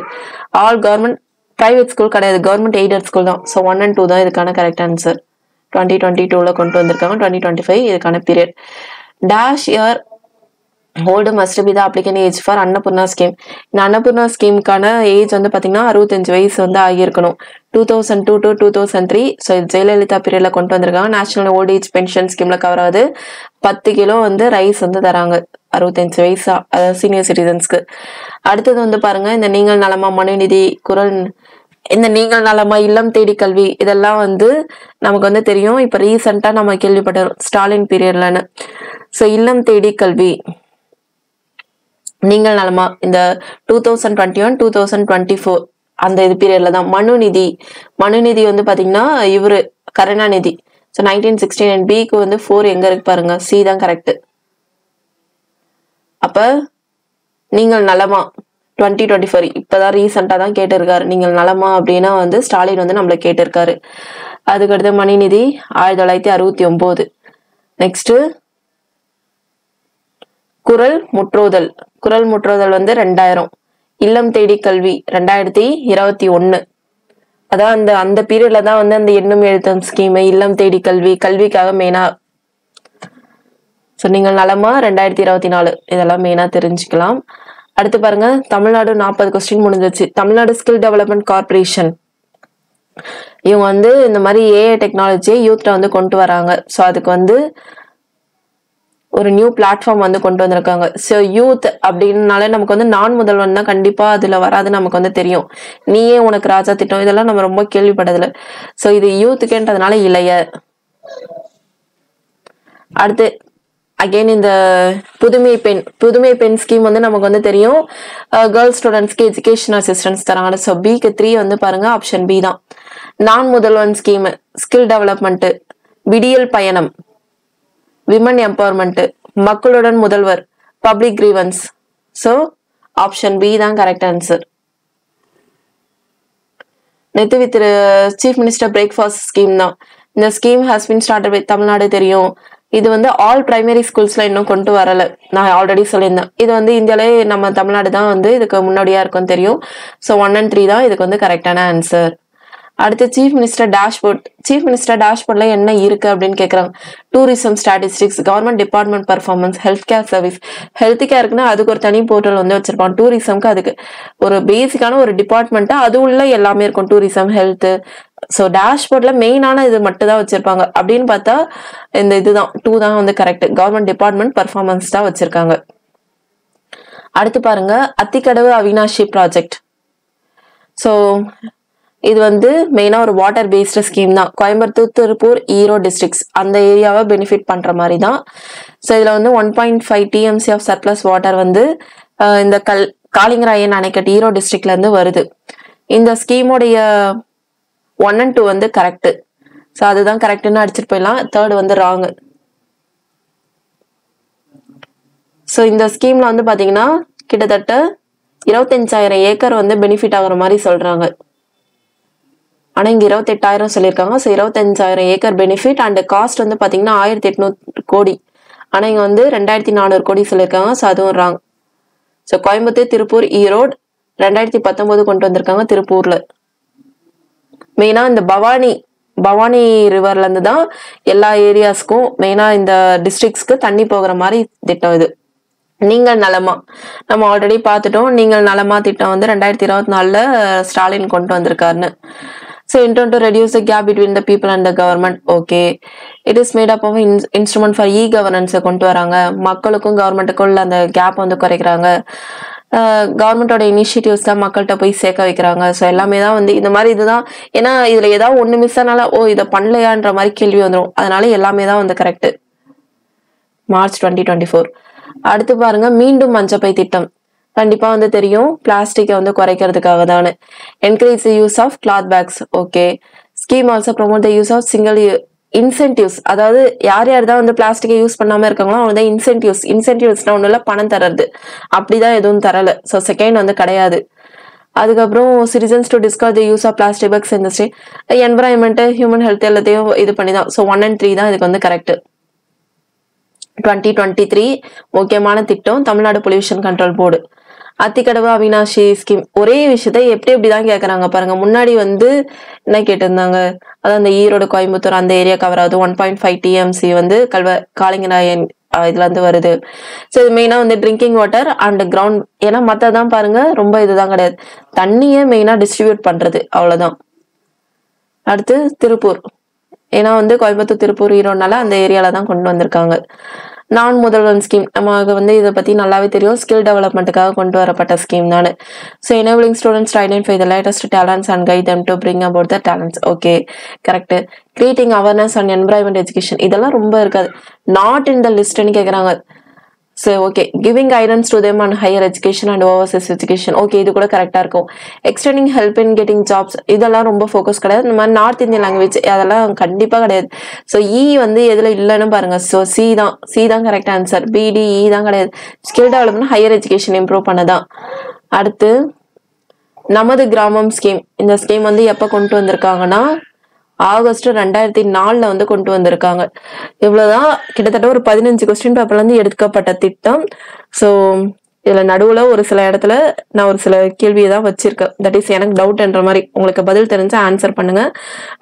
All government private school கிடையாது, கவர்மெண்ட் எய்டட் ஸ்கூல் தான். ஸோ 1 and 2 தான் இதுக்கான கரெக்ட் ஆன்சர். 2022ல கொண்டு வந்திருக்காங்க. 2025 இதுக்கான period. Dash year old must be the applicant age for Annapurna scheme. இந்த அன்னபூர்ணா ஸ்கீமுக்கான ஏஜ் வந்து பார்த்தீங்கன்னா 65 வயசு வந்து ஆகியிருக்கணும். 2002 to 2003. ஸோ இது ஜெயலலிதா பீரியட்ல கொண்டு வந்திருக்காங்க. நேஷனல் ஓல்ட் ஏஜ் பென்ஷன் ஸ்கீம்ல கவர் ஆகுது. 10 கிலோ வந்து ரைஸ் வந்து தராங்க 65 வயசு அதாவது சீனியர் சிட்டிசன்ஸ்க்கு. அடுத்தது வந்து பாருங்க இந்த நீங்கள் நலமா மனுநிதி குரல், இந்த நீங்கள் நலமா இல்லம் தேடி கல்வி இதெல்லாம் வந்து நமக்கு வந்து தெரியும். இப்ப ரீசெண்டா நம்ம கேள்விப்பட்டோம் ஸ்டாலின் பீரியட்லன்னு. ஸோ இல்லம் தேடி கல்வி நீங்கள் நலமா இந்த 2021 2024 அந்த இது பீரியட்ல தான். மனுநிதி வந்து பாத்தீங்கன்னா இவரு கருணாநிதி. ஸோ 1969 பிக்கு வந்து 4 எங்க இருக்கு பாருங்க, சி தான் கரெக்ட். அப்ப நீங்கள் நலமா 2024 இப்பதான் ரீசெண்டா தான் கேட்டிருக்காரு. நீங்கள் நலமா அப்படின்னா வந்து ஸ்டாலின் வந்து நம்மள கேட்டிருக்காரு. அதுக்கடுத்து மணிநிதி 1969. நெக்ஸ்ட் குரல் முற்றோதல் வந்து 2000. இல்லம் தேடி கல்வி 2021. அதான் அந்த பீரியட்ல தான் வந்து அந்த எண்ணும் எழுத்தும் ஸ்கீம், இல்லம் தேடி கல்விக்காக மெயினா. ஸோ நீங்கள் நலமா 2024 இதெல்லாம் மெயினா தெரிஞ்சுக்கலாம். அடுத்து பாருங்க தமிழ்நாடு 40 கொஸ்டின் முடிஞ்சிச்சு. தமிழ்நாடு ஸ்கில் டெவலப்மெண்ட் கார்பரேஷன் இவங்க வந்து இந்த மாதிரி ஏஐ டெக்னாலஜியை யூத்ல வந்து கொண்டு வராங்க. ஸோ அதுக்கு வந்து ஒரு நியூ பிளாட்ஃபார்ம் வந்து கொண்டு வந்திருக்காங்க. ஸோ யூத் அப்படின்னாலே நமக்கு வந்து நான் முதல்வன் தான் கண்டிப்பா அதுல வராது, நமக்கு வந்து தெரியும். நீயே உனக்கு ராஜா திட்டம் இதெல்லாம் நம்ம ரொம்ப கேள்விப்பட்டதில்ல. ஸோ இது யூத்துக்குன்றதுனால இளைய. அடுத்து அகெயின் இந்த புதுமை பெண் ஸ்கீம் வந்து நமக்கு வந்து தெரியும். கேர்ள்ஸ் ஸ்டூடெண்ட்ஸ்க்கு எஜுகேஷன் அசிஸ்டன்ஸ் தராங்க. ஸோ பிக்கு 3 வந்து பாருங்க ஆப்ஷன் பி தான். நான் முதல்வன் ஸ்கீம் ஸ்கில் டெவலப்மெண்ட், விடியல் பயணம் விமன் எம்பவர்மெண்ட், மக்களுடன் முதல்வர் public grievances. So option B தான் கரெக்ட் ஆன்சர். நெத்து with chief minister breakfast scheme தான். இந்த scheme has been started with Tamil Nadu தெரியும். இது வந்து ஆல் பிரைமரி ஸ்கூல்ஸ்ல இன்னும் கொண்டு வரல, நான் ஆல்ரெடி சொல்லியிருந்தேன். இது வந்து இந்தியாலே நம்ம தமிழ்நாடு தான் வந்து இதுக்கு முன்னாடியா இருக்கும் தெரியும். ஸோ 1 and 3 தான் இதுக்கு வந்து கரெக்டான ஆன்சர். அடுத்து சீஃப் மினிஸ்டர் டேஷ்போர்ட்ல என்ன இருக்கு அப்படின்னு கேட்கறாங்க. Tourism, statistics, government department performance, health care service. Health கேருக்குன்னா அதுக்கு ஒரு தனி போர்ட்டல் வந்து வச்சிருப்பாங்க. டூரிசம்க்கு அதுக்கு ஒரு பேசிக்கான ஒரு டிபார்ட்மெண்ட்டா அது உள்ள எல்லாமே இருக்கும், டூரிசம், ஹெல்த். ஸோ டேஷ்போர்ட்ல மெயினான இது மட்டும் தான் வச்சிருப்பாங்க. அப்படின்னு பார்த்தா இந்த இதுதான் 2 தான் வந்து கரெக்ட். கவர்மெண்ட் டிபார்ட்மெண்ட் பர்ஃபார்மன்ஸ் தான் வச்சிருக்காங்க. அடுத்து பாருங்க அத்திக்கடவு அவினாஷி ப்ராஜெக்ட். ஸோ இது வந்து மெயினா ஒரு வாட்டர் பேஸ்டு ஸ்கீம் தான். கோயம்புத்தூர், திருப்பூர், ஈரோடு டிஸ்ட்ரிக்ட்ஸ் அந்த ஏரியாவை பெனிஃபிட் பண்ற மாதிரி தான். ஸோ இதுல வந்து 1.5 TMC ஆஃப் சர்ப்ளஸ் வாட்டர் வந்து இந்த காளிங்கராயன் அணைக்கட்டு ஈரோடு டிஸ்ட்ரிக்ட்ல இருந்து வருது. இந்த ஸ்கீமோடைய 1 and 2 வந்து கரெக்ட். ஸோ அதுதான் கரெக்ட்னு அடிச்சுட்டு போயிடலாம். 3rd வந்து ராங். ஸோ இந்த ஸ்கீம்ல வந்து பாத்தீங்கன்னா கிட்டத்தட்ட 25,000 ஏக்கர் வந்து பெனிஃபிட் ஆகுற மாதிரி சொல்றாங்க. ஆனா இங்க 28,000 சொல்லியிருக்காங்க. So 25,000 acre benefit and cost வந்து பாத்தீங்கன்னா 1,800 கோடி. ஆனா இங்க வந்து 2,400 கோடி சொல்லியிருக்காங்க. ஸோ அதுவும் ராங். ஸோ கோயம்புத்தூர், திருப்பூர், ஈரோடு 2019 கொண்டு வந்திருக்காங்க. திருப்பூர்ல மெயினா இந்த பவானி ரிவர்ல இருந்து தான் எல்லா ஏரியாஸ்க்கும் மெயினா இந்த டிஸ்ட்ரிக்ட்ஸ்க்கு தண்ணி போகிற மாதிரி திட்டம் இது. நீங்கள் நலமா நம்ம ஆல்ரெடி பார்த்துட்டோம். நீங்கள் நலமா திட்டம் வந்து 2024ல ஸ்டாலின் கொண்டு வந்திருக்காருன்னு. So intent to reduce the gap between the people and the government. Okay, it is made up of instrument for e-governance கொண்டு வராங்க. மக்களுக்கும் கவர்மெண்ட்டுக்குள்ள அந்த கேப் வந்து குறைக்கிறாங்க. கவர்மெண்டோட இனிஷியேட்டிவ்ஸ் தான் மக்கள்கிட்ட போய் சேர்க்க வைக்கிறாங்க. ஸோ எல்லாமே தான் வந்து இந்த மாதிரி இதுதான். ஏன்னா இதுல ஏதாவது ஒண்ணு மிஸ் ஆனால இதை பண்ணலையான்ற மாதிரி கேள்வி வந்துடும். அதனால எல்லாமே தான் வந்து கரெக்ட். மார்ச் 2024. அடுத்து பாருங்க மீண்டும் மஞ்சப்பை திட்டம். கண்டிப்பா வந்து தெரியும், பிளாஸ்டிக்கை வந்து குறைக்கிறதுக்காக தானே. Encourage use of cloth bags. Okay. Scheme also promote the use of single incentives. அதாவது யார் யார் தான் வந்து பிளாஸ்டிக்கை யூஸ் பண்ணாம இருக்காங்களோ அவங்க தான் இன்சென்டிவ்ஸ்னா ஒண்ணு இல்ல பணம் தர்றது, அப்படிதான் எதுவும் தரல. ஸோ செகண்ட் வந்து கிடையாது. அதுக்கப்புறம் citizens to discuss the use of plastic bags in the state, environment, human health எல்லாத்தையும் இது பண்ணி தான். ஸோ 1 and 3 தான் இதுக்கு வந்து கரெக்ட். 2023 முக்கியமான திட்டம் Tamil Nadu pollution control board. Athikadavu Avinashi scheme ஒரே விஷயத்த எப்படிதான் கேக்குறாங்க பாருங்க. முன்னாடி வந்து என்ன கேட்டிருந்தாங்க, அதாவது அந்த ஈரோடு கோயம்புத்தூர் அந்த ஏரியா கவர் ஆகுது. 1.5 TMC வந்து காளிங்கராயன் இதுல இருந்து வருது. ஸோ இது மெயினா வந்து ட்ரிங்கிங் வாட்டர் அண்ட் கிரவுண்ட், ஏன்னா மத்ததான் பாருங்க ரொம்ப இதுதான் கிடையாது, தண்ணியை மெயினா டிஸ்ட்ரிபியூட் பண்றது, அவ்வளவுதான். அடுத்து திருப்பூர், ஏன்னா வந்து கோயம்புத்தூர் திருப்பூர் ஈரோடுனால அந்த ஏரியால தான் கொண்டு வந்திருக்காங்க. நான் முதல்வன் ஸ்கீம் நமக்கு வந்து இதை பத்தி நல்லாவே தெரியும், ஸ்கில் டெவலப்மெண்ட்டுக்காக கொண்டு வரப்பட்ட ஸ்கீம் தானே. So enabling students to identify the latest talents and guide them to bring about the talents. Okay correct. Creating awareness and environment education, இதெல்லாம் ரொம்ப இருக்காது, நாட் இன் த லிஸ்ட்னு கேக்குறாங்க. So okay, giving guidance to them and higher education and Overseas education, okay இது கூட கரெக்டா இருக்கும். Extending help in getting jobs, இதெல்லாம் ரொம்ப ஃபோக்கஸ் கிடையாது. இந்த மாதிரி நார்த் இந்தியன் லாங்குவேஜ் அதெல்லாம் கண்டிப்பா கிடையாது. ஸோ வந்து எதுல இல்லைன்னு பாருங்க. ஸோ சி தான் கரெக்ட் ஆன்சர். BDE தான் கிடையாது. Skill development higher education improve பண்ணதான். அடுத்து நமது கிராமம் ஸ்கீம், இந்த ஸ்கீம் வந்து எப்ப கொண்டு வந்திருக்காங்கன்னா ஆகஸ்ட் 2004 வந்து கொண்டு வந்திருக்காங்க. இவ்வளவுதான், கிட்டத்தட்ட ஒரு 15 கொஸ்டின் பேப்பர்ல இருந்து எடுக்கப்பட்ட திட்டம். ஸோ இதுல நடுவுல ஒரு சில இடத்துல நான் ஒரு சில கேள்வியை தான் வச்சிருக்கேன். தட் இஸ் எனக்கு டவுட் என்ற மாதிரி, உங்களுக்கு பதில் தெரிஞ்சா ஆன்சர் பண்ணுங்க.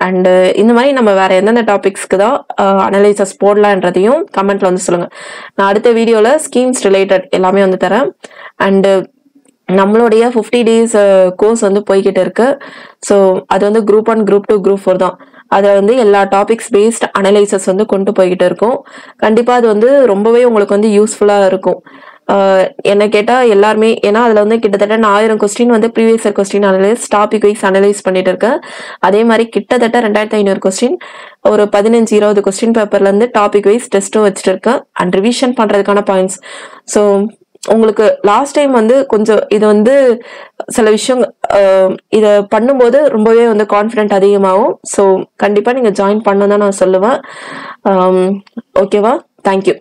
அண்ட் இந்த மாதிரி நம்ம வேற எந்தெந்த டாபிக்ஸ்க்கு தான் அனலைசஸ் போடலான்றதையும் கமெண்ட்ல வந்து சொல்லுங்க. நான் அடுத்த வீடியோல ஸ்கீம்ஸ் ரிலேட்டட் எல்லாமே வந்து தரேன். அண்ட் நம்மளுடைய 50 days கோர்ஸ் வந்து போய்கிட்டு இருக்கு. ஸோ அது வந்து Group 1, Group 2, Group 4 தான். அதை வந்து எல்லா டாபிக்ஸ் பேஸ்ட் அனலைசஸ் வந்து கொண்டு போய்கிட்டு இருக்கும். கண்டிப்பா அது வந்து ரொம்பவே உங்களுக்கு வந்து யூஸ்ஃபுல்லா இருக்கும். என்ன கேட்டா எல்லாருமே, ஏன்னா அதுல வந்து கிட்டத்தட்ட 1000 கொஸ்டின் வந்து previous year question analyse topic wise analyse பண்ணிட்டு இருக்கேன். அதே மாதிரி கிட்டத்தட்ட 2500 கொஸ்டின் ஒரு 15-20 கொஸ்டின் பேப்பர்ல இருந்து டாபிக் வைஸ் டெஸ்ட்டும் வச்சுட்டு இருக்கேன் அண்ட் ரிவிஷன் பண்றதுக்கான பாயிண்ட்ஸ். ஸோ உங்களுக்கு லாஸ்ட் டைம் வந்து கொஞ்சம் இது வந்து சில விஷயம் இதை பண்ணும்போது ரொம்பவே வந்து கான்ஃபிடென்ட் அதிகமாகும். ஸோ கண்டிப்பா நீங்க ஜாயின் பண்ண தான் நான் சொல்லுவேன். ஓகேவா? தேங்க்யூ.